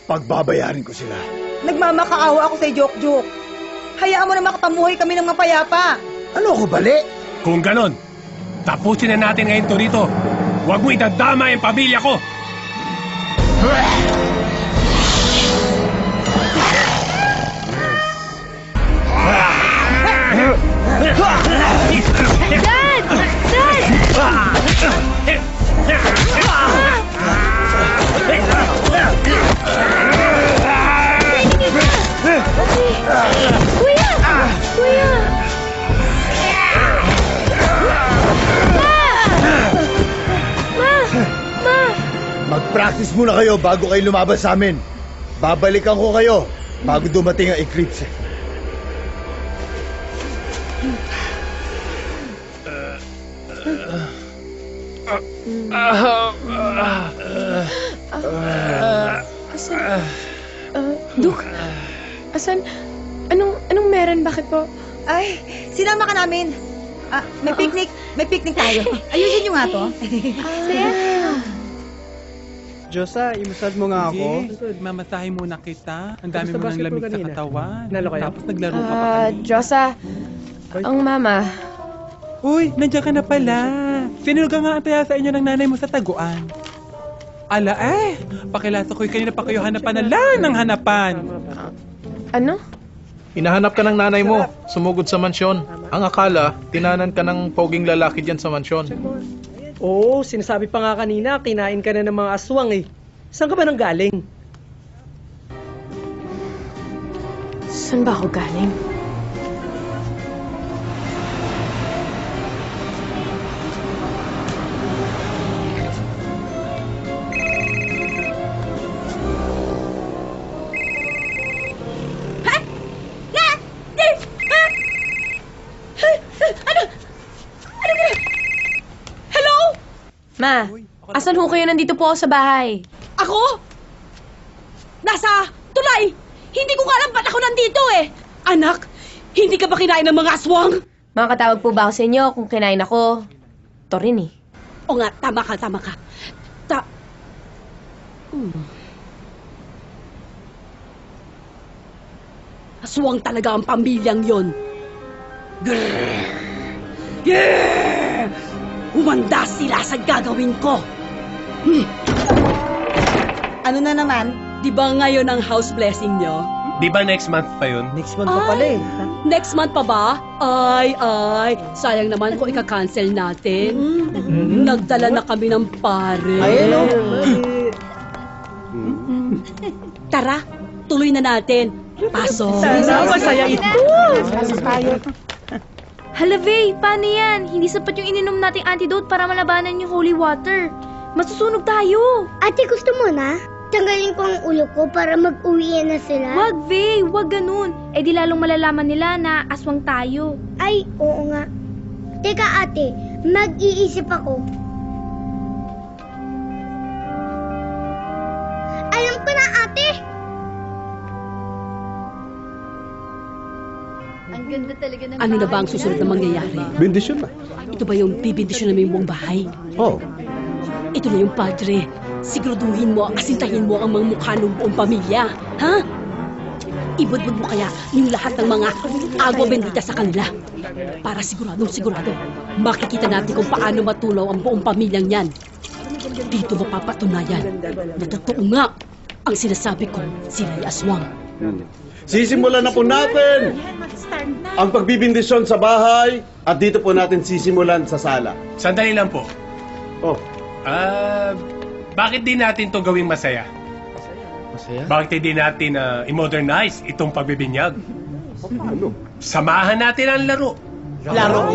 Pagbabayarin ko sila. Nagmamakaawa ako sa Jok. Hayaan mo na makapamuhay kami ng mapayapa. Ano ko bali? Kung ganon, tapusin na natin ngayon to rito. Huwag mo itadama yung pamilya ko. Mag-practice muna kayo bago kayo lumaban sa amin. Babalikan ko kayo bago dumating ang eclipse. Duk, asan? Anong meron? Bakit po? Ay, sinama ka namin. May picnic tayo. Ayusin niyo nga to. Diyosa, imusad mo nga ako. Sige, mamasahe muna kita. Ang dami Basta mo ng basketball lamig sa kanina. katawan. Nalo kayo? Tapos naglaro ka pa kanina. Diyosa, ang mama. Uy, nandiyan ka na pala. Sino ka nga antaya sa inyo ng nanay mo sa taguan? Ala pakilasa ko'y kanina pa kayo hanapan na lang ng hanapan. Ano? Hinahanap ka ng nanay mo, sumugod sa mansyon. Ang akala, tinanan ka ng poging lalaki dyan sa mansyon. Oo, sinasabi pa nga kanina, kinain ka na ng mga aswang eh. Saan ka ba nang galing? Saan ba ako galing? Ma, asan ho kayo? Nandito po ako sa bahay. Ako? Nasa tulay! Hindi ko nga alam ba't ako nandito eh! Anak, hindi ka ba kinain ng mga aswang? Makakatawag po ba ako sa inyo kung kinain ako? Ito rin eh. O nga, tama ka. Aswang talaga ang pamilyang yon. Humanda sila sa gagawin ko. Ano na naman? Di ba ngayon ang house blessing nyo? Di ba next month pa yun? Next month pa pala eh. Next month pa ba? Ay, sayang naman kung ika-cancel natin. Nagdala na kami ng pare. Tara, tuloy na natin. Pasok. Masaya ito. Hala, Vay, paano yan? Hindi sapat yung ininom nating antidote para malabanan yung holy water. Masusunog tayo. Ate, gusto mo na? Tanggalin ko ang ulo ko para mag-uwi na sila. Wag, Vay, wag ganun. Di lalong malalaman nila na aswang tayo. Ay, oo nga. Teka ate, mag-iisip ako. Alam ko na ate! Ang ganda talaga ng Ano na ba ang susunod na mangyayari? Bendisyon na. Ito ba yung bibindisyon namin buong bahay? Oh. Ito na yung padre. Siguraduhin mo, asintahin mo ang mga mukha ng buong pamilya. Ha? Ibudbud mo kaya yung lahat ng mga agwa bendita sa kanila. Para sigurado, makikita natin kung paano matunaw ang buong pamilyang yan. Dito mapapatunayan na totoo nga ang sinasabi ko, sila'y aswang. Sisimulan na po natin ang pagbibindisyon sa bahay at dito po natin sisimulan sa sala. Sandali lang po. Oh. Bakit di natin to gawing masaya? Bakit hindi natin i-modernize itong pagbibinyag? Samahan natin ang laro. Laro?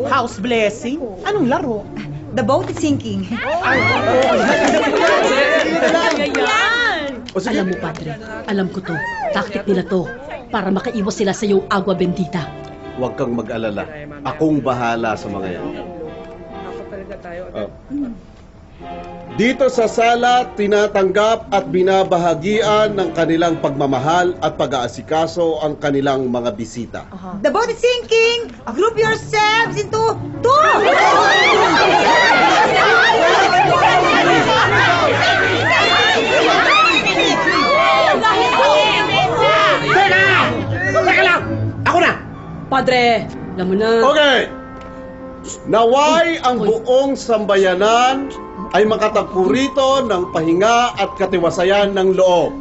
House blessing? Anong laro? The boat is sinking. Alam mo, Padre, alam ko to. Taktik nila to para makaiwas sila sa iyong agua bendita. Huwag kang mag-alala. Akong bahala sa mga yan. Dito sa sala, tinatanggap at binabahagian ng kanilang pagmamahal at pag-aasikaso ang kanilang mga bisita. The boat is sinking! Group yourselves into two! Teka lang! Ako na! Padre, alam mo na. Okay! Naway ang buong sambayanan ay makatagpo rito ng pahinga at katiwasayan ng loob.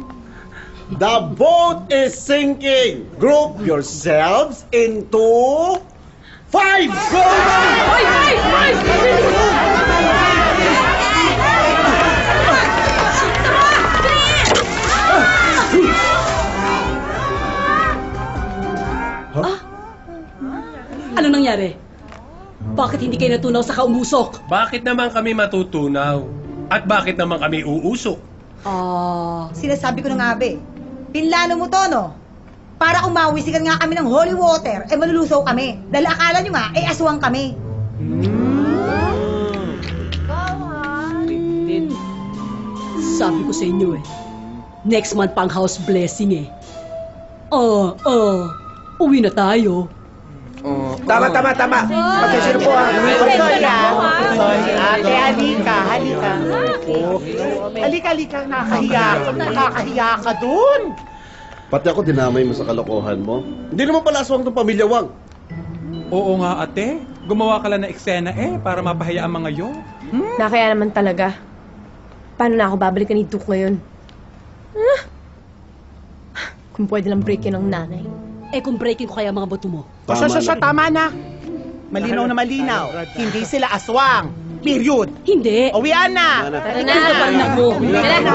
The boat is sinking. Group yourselves into 5 Ano nangyari? Bakit hindi kayo natunaw sa kaumusok? Bakit naman kami matutunaw? At bakit naman kami uusok? Sinasabi ko na nga, be. Pinlano mo to, no? Para umawisikan nga kami ng holy water, malulusaw kami. Dahil akala nyo nga, aswang kami. Sabi ko sa inyo next month pang house blessing uwi na tayo. Tama. Pasensya na po Ate, halika. Halika, nakakahiya ka dun. Pati ako dinamay mo sa kalokohan mo. Hindi naman pala aswang tong pamilya Wang. Oo nga, ate. Gumawa ka lang ng eksena para mapahiya ang mga yun. Nakaya naman talaga. Paano na ako babalikan ni Duke ngayon? Kung pwede lang breakin ng nanay. Kung breakin ko kaya mga bato mo. Tama na. Malinaw na malinaw. Hindi sila aswang. Period. Hindi. Uwian na. Tara na.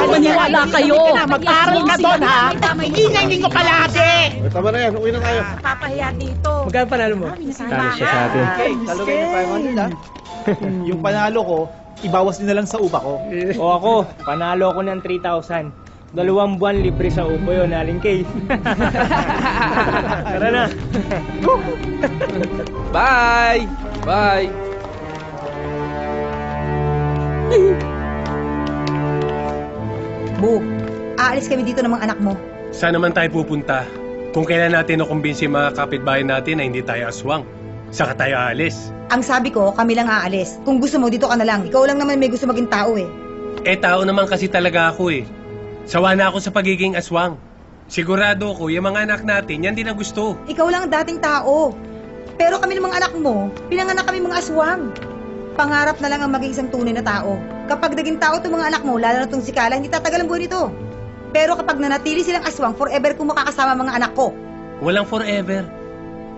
Maniwala kayo. Mag-aral ka doon, ha? Ingay ko palagi. Tama na yan, uwi na tayo. Papahiya dito. Magkano panalo mo? Talo siya sa atin. Talo kayo ng 500 ha? Yung panalo ko, ibawas din na lang sa upa ko. O ako, panalo ko ng 3,000. 2 buwan libre sa upo yun, Aling Kay. Tara na. Bye! Bye! Bu, aalis kami dito ng mga anak mo. Saan naman tayo pupunta? Kung kailan natin nakumbinsi mga kapitbahay natin na hindi tayo aswang. Saka tayo aalis. Ang sabi ko, kami lang aalis. Kung gusto mo, dito ka na lang. Ikaw lang naman may gusto maging tao Tao naman kasi talaga ako Sawa na ako sa pagiging aswang. Sigurado ko, yung mga anak natin, yan din ang gusto. Ikaw lang dating tao. Pero kami ng mga anak mo, pinanganak kami mga aswang. Pangarap na lang ang maging isang tunay na tao. Kapag naging tao itong mga anak mo, lalo na itong si Kala, hindi tatagal ang buhay nito. Pero kapag nanatili silang aswang, forever kung makakasama mga anak ko. Walang forever.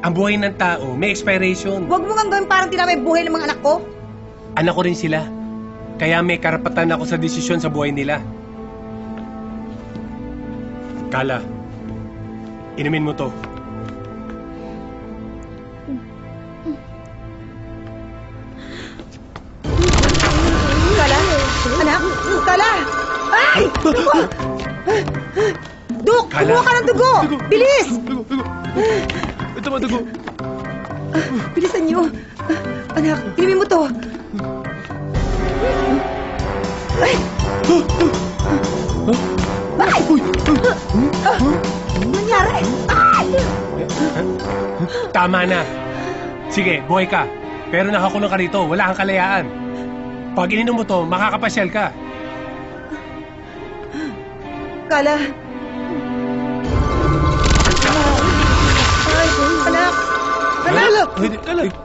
Ang buhay ng tao, may expiration. Huwag mo nga gawin parang tinamay buhay ng mga anak ko. Anak ko rin sila. Kaya may karapatan ako sa desisyon sa buhay nila. Kala, inumin mo to. Kala? Anak? Kala! Ay! Dugo! Duk! Kumuha ka ng dugo! Bilis! Ito ba dugo? Bilisan niyo. Anak, inumin mo to. Ay! Ay! Nangyari? Ay! Tama na. Sige, buhay ka. Pero nakakulong ka rito, wala kang kalayaan. Pag ininom mo to, makakapasyal ka. Kala. Ay, anak. Anak!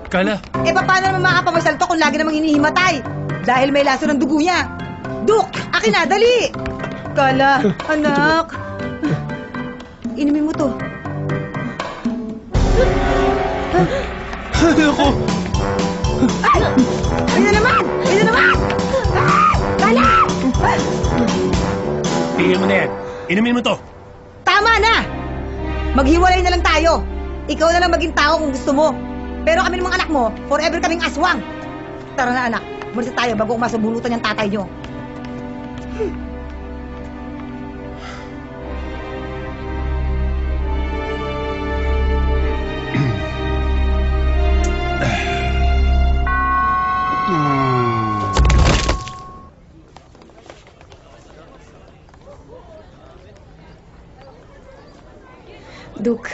Kala. Paano naman makapamasyal to kung lagi namang hinihimatay? Dahil may laso ng dugo niya. Duk! Akin na, dali! Kala, anak. Inumin mo to. Ako! Ay! Ayun na naman! Ayun na naman! Kala! Tingin mo na yan. Inumin mo to. Tama na! Maghiwalay na lang tayo. Ikaw na lang maging tao kung gusto mo. Pero kami ng mga anak mo, forever kaming aswang. Tara na anak, umalis na tayo bago masubulutan yung tatay nyo. Duke,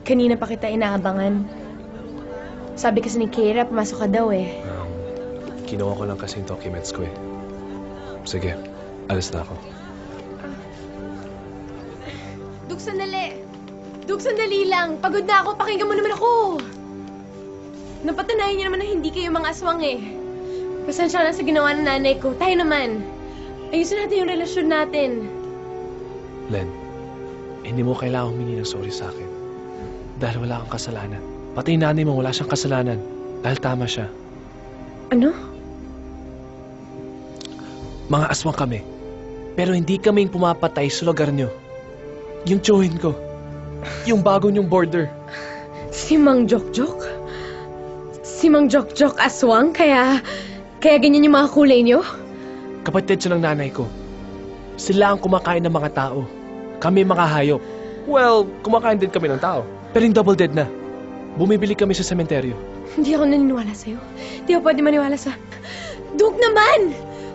kanina pa kita inaabangan. Sabi kasi ni Kira, pumasok ka daw eh. Kinuha ko lang kasi yung documents ko eh. Sige, alis na ako. Duke, sandali! Duke, sandali lang! Pagod na ako, pakinggan mo naman ako! Napatunayan niyo naman na hindi kayo mga aswang eh. Pasensya na sa ginawa ng nanay ko. Tayo naman. Ayusin natin yung relasyon natin. Len, hindi mo kailangang humingi ng sorry sa akin. Dahil wala kang kasalanan. Pati yung nanay mo, wala siyang kasalanan. Dahil tama siya. Ano? Mga aswang kami. Pero hindi kami yung pumapatay sa lugar nyo. Yung tiyuhin ko. Yung bago nyong border. Si Mang Jokjok? Si Mang Jokjok aswang? Kaya ganyan yung mga kulay nyo? Kapatid siya ng nanay ko. Sila ang kumakain ng mga tao. Kami mga hayop. Well, kumakain din kami ng tao. Pero yung double dead na. Bumibili kami sa sementeryo. Hindi ako naniniwala sa'yo. Hindi ako pwede maniwala sa... Duke naman!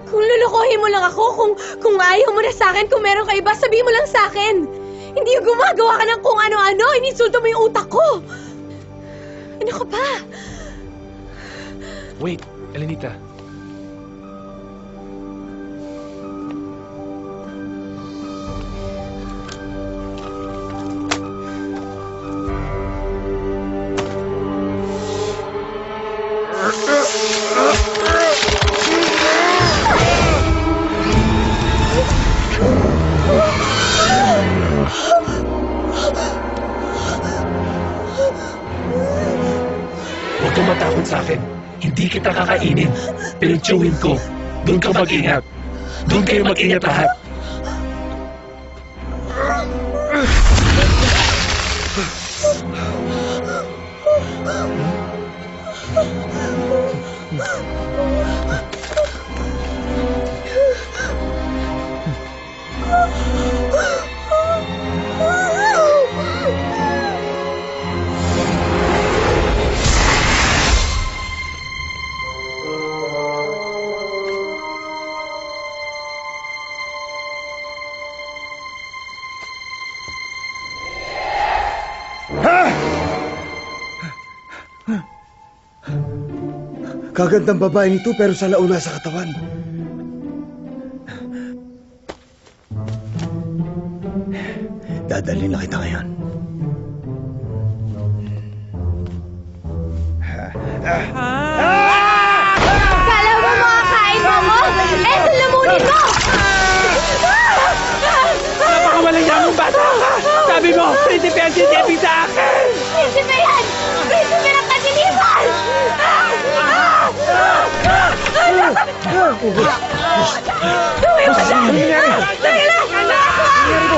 Kung lulukohin mo lang ako, kung ayaw mo na sa akin, kung meron ka iba, sabihin mo lang sa akin. Hindi yung gumagawa ka ng kung ano-ano, inisulto mo yung utak ko. Ano ka ba? Wait, Elenita. Huwag kang matakot sa akin. Hindi kita kakainin. Pero tiyuhin ko, doon ka mag-ingat. Doon kayo mag-ingat lahat. Kagandang babae nito pero sa launa sa katawan. Dadalhin na kita ngayon. Kala mo makakain mo ako? Eto, lamunin mo! Napakawalang yamong bata ka! Sabi mo, prinsipe ang sisipin sa akin! Prinsipe yan! Prinsipe ng kadiliman! Tuwi mo siya! Dali lang!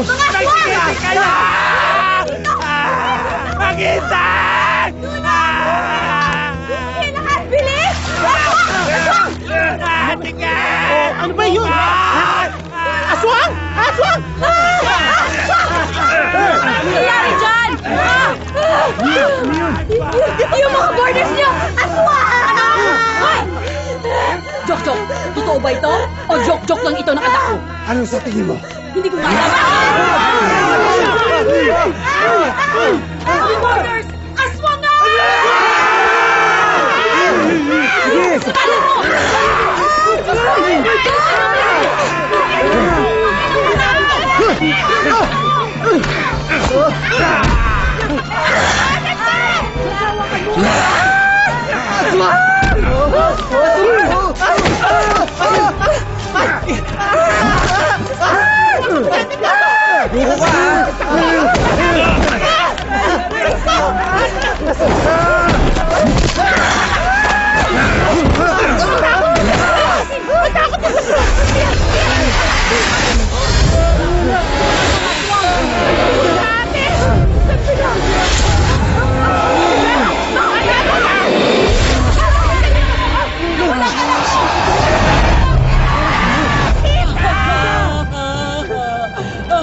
Mga aswang! Maghintay! Lahat, bilis! Ano ba yun? Aswang! Aswang! Ano nangyari dyan? Yung mga borders niyo! Aswang! Hoy! Jok-jok, totoo ba ito? O jok-jok lang ito ng anak ko? Anong sa tingin mo? Hindi ko malaman! Mga borders! Aswang na! Sige! Talo mo! Takot!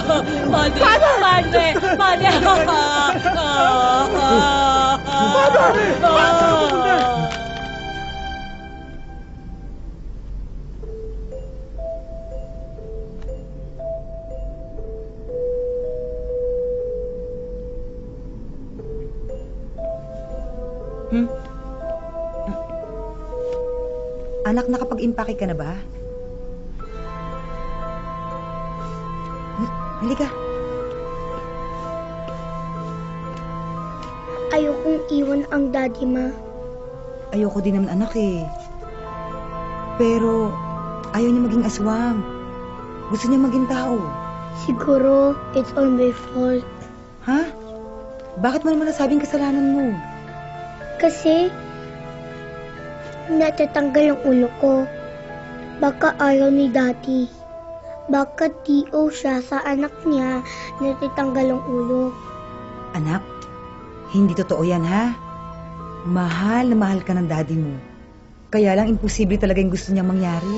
Padre! Anak, nakapag-impake ka na ba? Halika. Ayokong iwan ang daddy, ma. Ayoko din naman, anak eh. Pero, ayaw niya maging aswang. Gusto niya maging tao. Siguro, it's all my fault. Ha? Bakit mo naman nasabing kasalanan mo? Kasi, natatanggal ang ulo ko. Baka ayaw ni daddy. Baka T.O. siya sa anak niya natatanggal ang ulo. Anak, hindi totoo yan, ha? Mahal na mahal ka ng daddy mo. Kaya lang imposible talaga yung gusto niyang mangyari.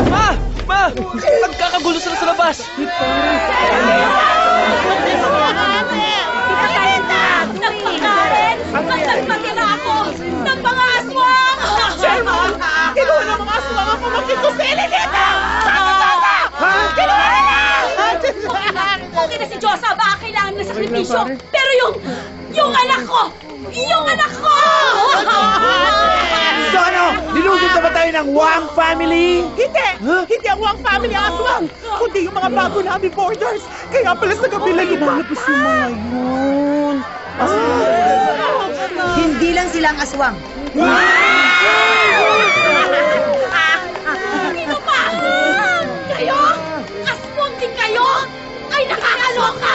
Ma! Ma! Nagkakagulo sila sa labas! Nagpakarin! Nagpagpati na ako ng mga aswang! Sherman! Kinuha ng mga aswang ang pamangkin ko sa Elenita! Tata! Kinuha na! Okay na si Josa, baka kailangan na sakripisyo. Pero yung anak ko! Yung anak ko! So ano? Nilugot na ba tayo ng Wang family? Hindi! Hindi ang Wang family ang aswang! Kundi yung mga bago namin boarders! Kaya pala sa gabi lang lumalabas yung mga yun! Hindi lang sila ang aswang. Sino pa? Kayo? Aswang din kayo? Ay, nakakaloka!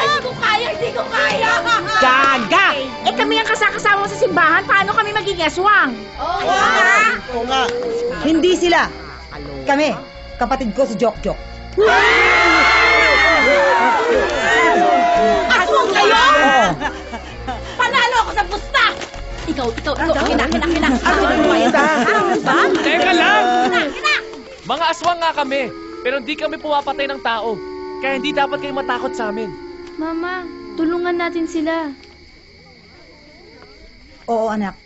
Hindi ko kaya! Gaga! Eh kami ang kasakasama mo sa simbahan, paano kami magiging aswang? Oo nga. Hindi sila. Kami, kapatid ko si Jok-Jok. Aswang kayo? Oo. Panalo ako sa pusta! Ikaw, kina. Ba? Teka lang! Mga aswang nga kami, pero hindi kami pumapatay ng tao. Kaya hindi dapat kayo matakot sa amin. Mama, tulungan natin sila. Oo, anak.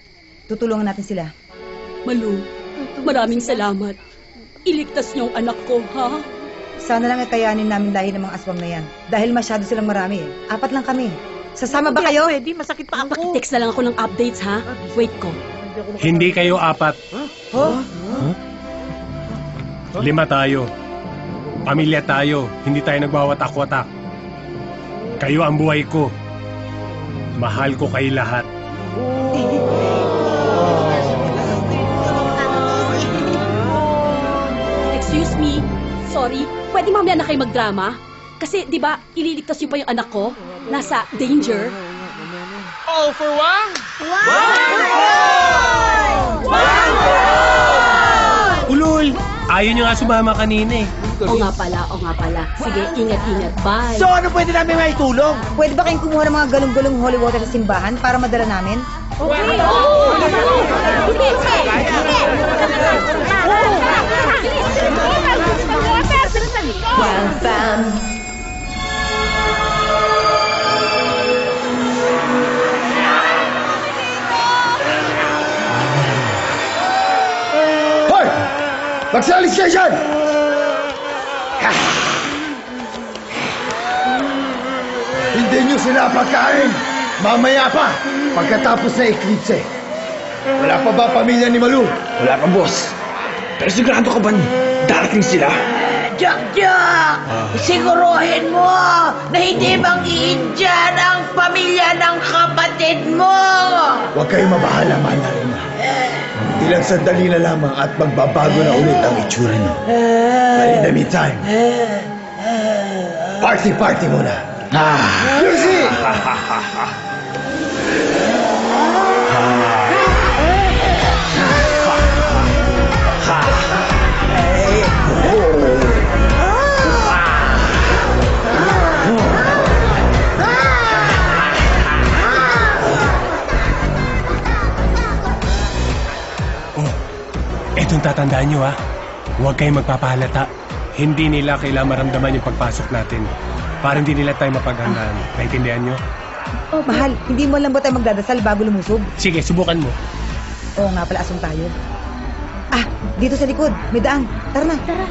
Tutulungan natin sila. Malu, maraming salamat. Iligtas niyo ang anak ko, ha? Sana lang kayanin namin lahi ng mga aswang na yan. Dahil masyado silang marami. 4 lang kami. Sasama ba kayo? Pwede, masakit pa ako. Pakitext na lang ako ng updates, ha? Wait ko. Hindi kayo 4. 5 tayo. Pamilya tayo. Hindi tayo nagwawatak-watak. Kayo ang buhay ko. Mahal ko kayo lahat. Excuse me. Sorry. Pwede mamaya na kayo magdrama? Kasi, di ba, ililigtas niyo pa yung anak ko? Nasa danger. All for Wang! Ulul! Ayaw nyo nga sumama kanina eh. Oo nga pala. Sige, ingat. Bye. So ano pwede namin maitulong? Pwede ba kayong kumuha ng mga galong-galong holy water sa simbahan para madala namin? Okay. Wang fam. Hoy! Magsalis kayo dyan! Hindi nyo sila pagkain! Mamaya pa! Pagkatapos na eklipse. Wala pa ba pamilya ni Malu? Wala pa, boss. Pero sigurado ka ba darating sila? Jack! Siguruhin mo na hindi mang-iindyan ang pamilya ng kapatid mo! Huwag kayong mabahala, mahal na rin. Ilang sandali na lamang at magbabago na ulit ang itsura niyo. But in the meantime, party muna. Lucy! Etong tatandaan nyo, ha? Huwag kayong magpapahalata. Hindi nila kailangan maramdaman yung pagpasok natin. Para hindi nila tayo mapaghandaan. Naintindihan nyo? Oh, mahal, hindi mo lang ba tayo magdadasal bago lumusog? Sige, subukan mo. Oo nga pala, asong tayo. Ah, dito sa likod. May daan. Tara na. Tara.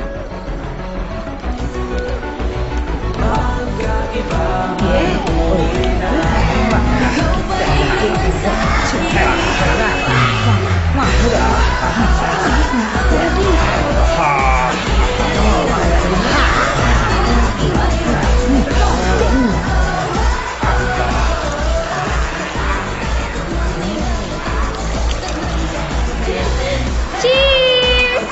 Cheers!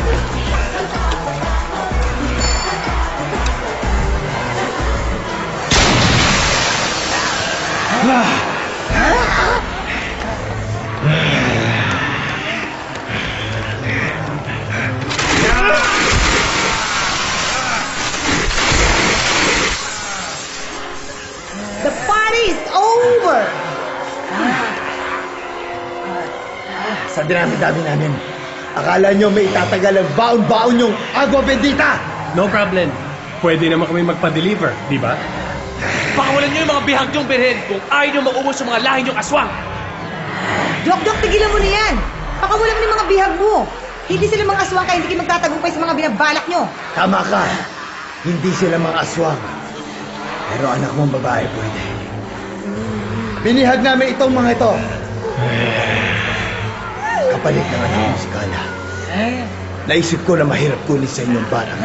The party's over! Sa dinami-dami namin, akala nyo may itatagal ang baon-baon yung agua bendita! No problem. Pwede naman kami magpa-deliver, di ba? Pakawalan niyo yung mga bihag niyong birhen kung ayaw niyo maubos yung mga lahi niyong aswang. Dok, tigilan mo na yan! Pakawalan mo ng mga bihag mo! Hindi sila mga aswang kaya hindi kayo magtatagumpay sa mga binabalak nyo! Tama ka. Hindi sila mga aswang. Pero anak mong babae pwede. Binihag namin itong mga ito. Kapalit ng anak mo si Kala. Naisip ko na mahirap kunin sa inyong barang.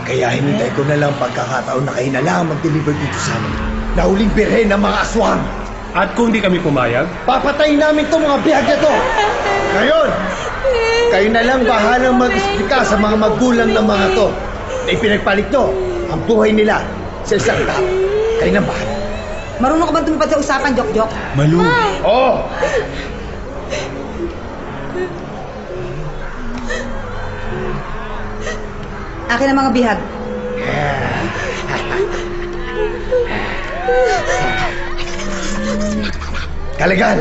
Kaya hinintay ko na lang pagkakataon na kayo na lang mag-deliver dito sa amin. Na huling birhen ng mga aswang. At kung di kami pumayag? Papatayin namin itong mga bihag na to. Ngayon, kayo na lang bahalang mag-explika sa mga magulang ng mga to. Na ipinagpalit nyo ang buhay nila sa isang tao. Kayo na bahala. Marunong ka bang tumipad sa usapan, Jok? Malu. Oo. Akin ang mga bihag. Kalagan.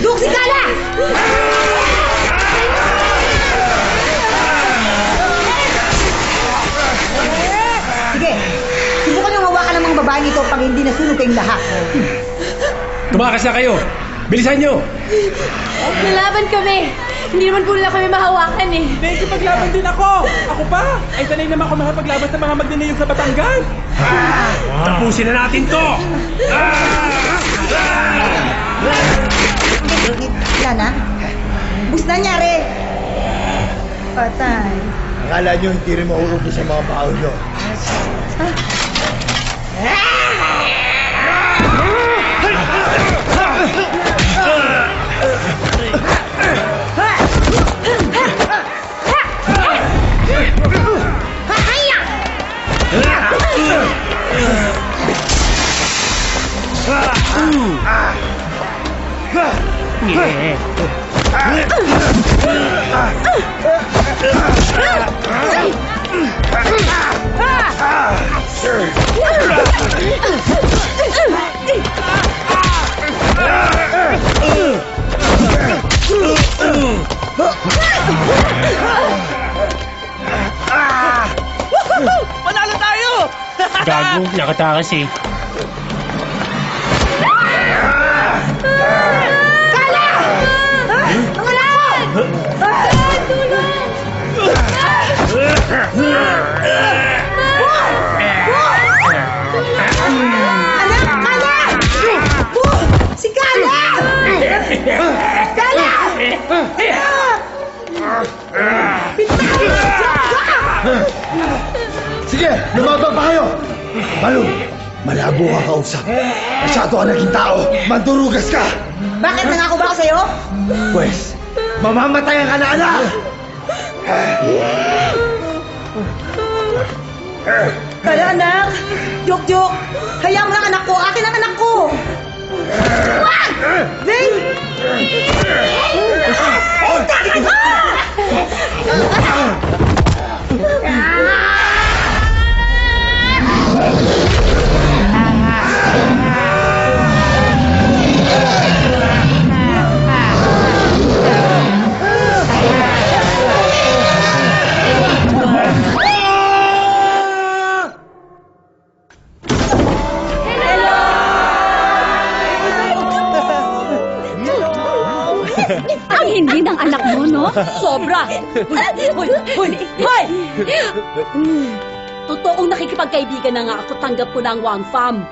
Duk, si Kala! Sige, subukan yung hawakan ng mga babaeng ito pag hindi nasunog kayong lahat. Tumakas na kayo! Bilisan nyo! Nalaban kami. Hindi naman po nila kami mahawakan eh. Medyo paglaban din ako! Ako pa! Ay sanay naman ako makapaglaban sa mga magdinayong sa Batangas! Tapusin na natin to! Wala na? Bus na nangyari! Patay. Akala nyo hindi rin mauubos sa mga baon nyo. Panalo tayo! Gago, nakatakas eh. Kala! Mga lahat! Tulong! Anak! Kala! Si Kala! Kala! Sige, lumaban pa kayo! Malu, malabo ka kausap. Masyado ka naging tao. Mandurugas ka! Bakit nangako ba ako sa'yo? Pwes, mamamatayan ka na anak! Kala anak! Jok! Hayaan mo lang anak ko! Akin ang anak ko! Wag! Zay! Ang hindi ng anak mo, no? Sobra! Hoy! Hoy! Hoy! Totoong nakikipagkaibigan na nga ako, tanggap ko na ang Wang Fam.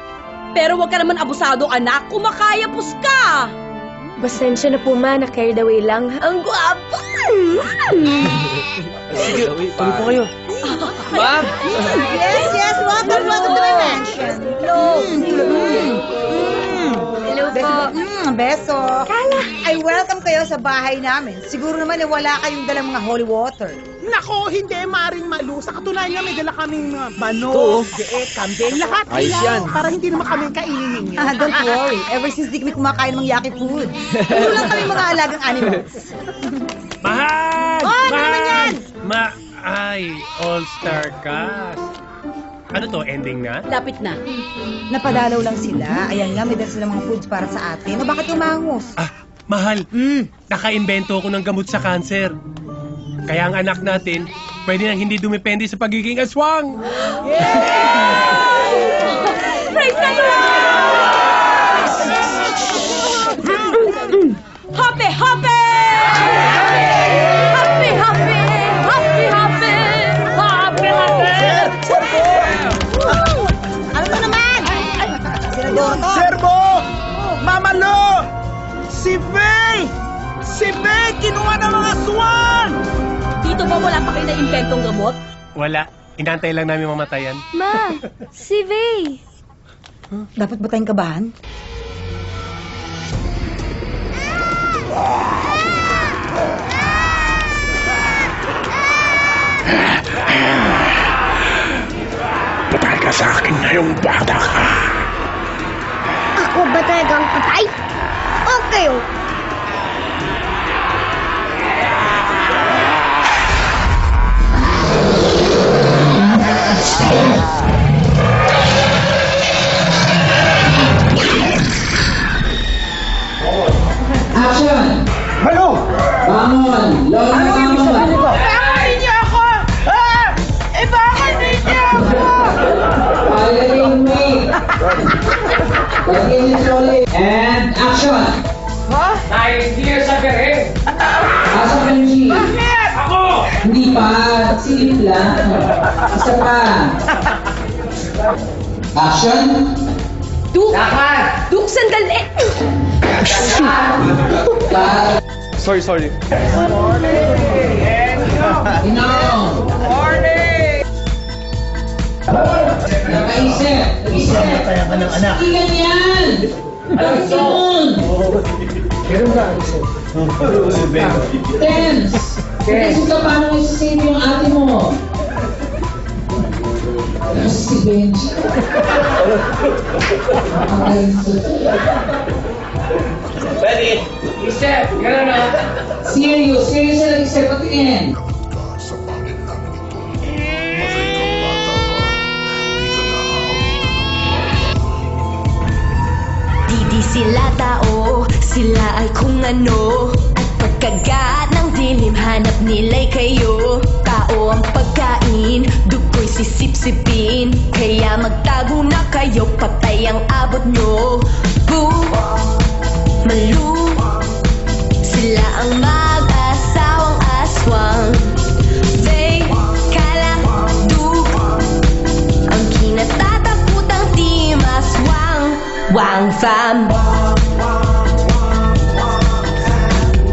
Pero huwag ka naman abusado, anak. Kumakayapos ka! Pasensya na po, ma. Na-carried away lang. Ang gwapo! Sige, tuloy po kayo. Ma! Yes, welcome to my mansion. Hello. Hello po. Beso. Kala. Ay, welcome kayo sa bahay namin. Siguro naman wala kayong dalang mga holy water. Nako, hindi maring malu. Sa katunayan nga, may dala kaming manok, kambing, lahat. Ayos yan. Para hindi naman kami kainin ninyo. Don't worry. Ever since di kami kumakain ng yaki food. Puro lang kami mga alagang animals. Mahal! Oh, ano naman yan? Ay, all-star cast. Ano to, ending na? Lapit na. Napadalaw lang sila. Ayan nga, may dala silang mga foods para sa atin. O bakit umangos? Mahal, nakaimbento ko ng gamot sa cancer. Kaya ang anak natin, pwede nang hindi dumepende sa pagiging aswang. Praise the Lord! Happy, happy! Happy, happy! Happy, happy! Happy, happy! Ano to naman? Senador to. Serbo! Mama Lo! Si Faye! Si Faye! Kinuha ng mga swan! Dito ba wala pa kayo na inventong gamot? Wala, inantay lang namin mamatayan. Ma, si Vay. Dapat ba tayong kabahan? Patay ka sa akin ngayong bata ka. Ako ba talagang patay? Okay, oh. Action! Malo! Bangon! Lola, bangon! Bangon niyo ako! Bangon niyo ako! Firing me! Lagyan niyo slowly. And action! Ha? Clear sa pere! Asa ka niyo? Bakit? Ako! Hindi pa. Silip lang. Isa pa. Action! Duk! Duk, sandali! Sorry. Ginong! Nakaisip! Kaya ka ng anak. Hindi ganyan! Action! Tense! Tense ka paano isisave yung ate mo? Tapos si Benji. Ready? Isip! Gano'n na! Serious na isip patingin. Di sila tao, sila ay kung ano. At pagkagat ng dilim, hanap nila'y kayo. Tao ang pagkain, dugo'y sisip-sipin. Kaya magtago na kayo, patay ang abot nyo. Malu, sila ang mag-asawang aswang. They, kala, duk, ang kinatatakutang team aswang. Wang Fam.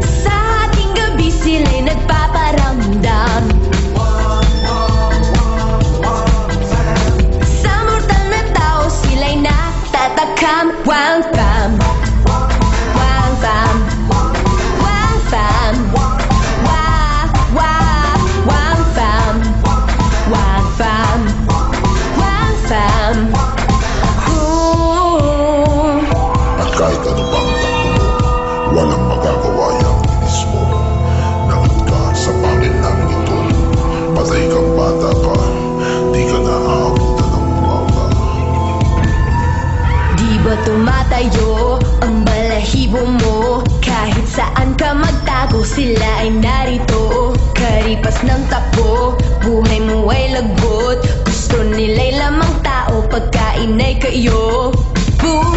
Sa ating gabi sila'y nagpaparamdam. Sa mortal na tao sila'y natatakam. Wang Fam. Wang Fam. Wang Fam. Wang Fam. Wang Fam. Wang Fam. Kahit ano pang takbo mo, walang magagawa yang mismo. Nangit ka sa pangil namin ito. Patay kang bata ka, di ka na aabutan ng umaga. Di ba tumatayo ang balahibo mo? Kahit saan ka magtago, sila ay narito. Karipas ng takbo, buhay mo ay lagot. Gusto nila'y lamang tao, pagkain ay kayo. Boom!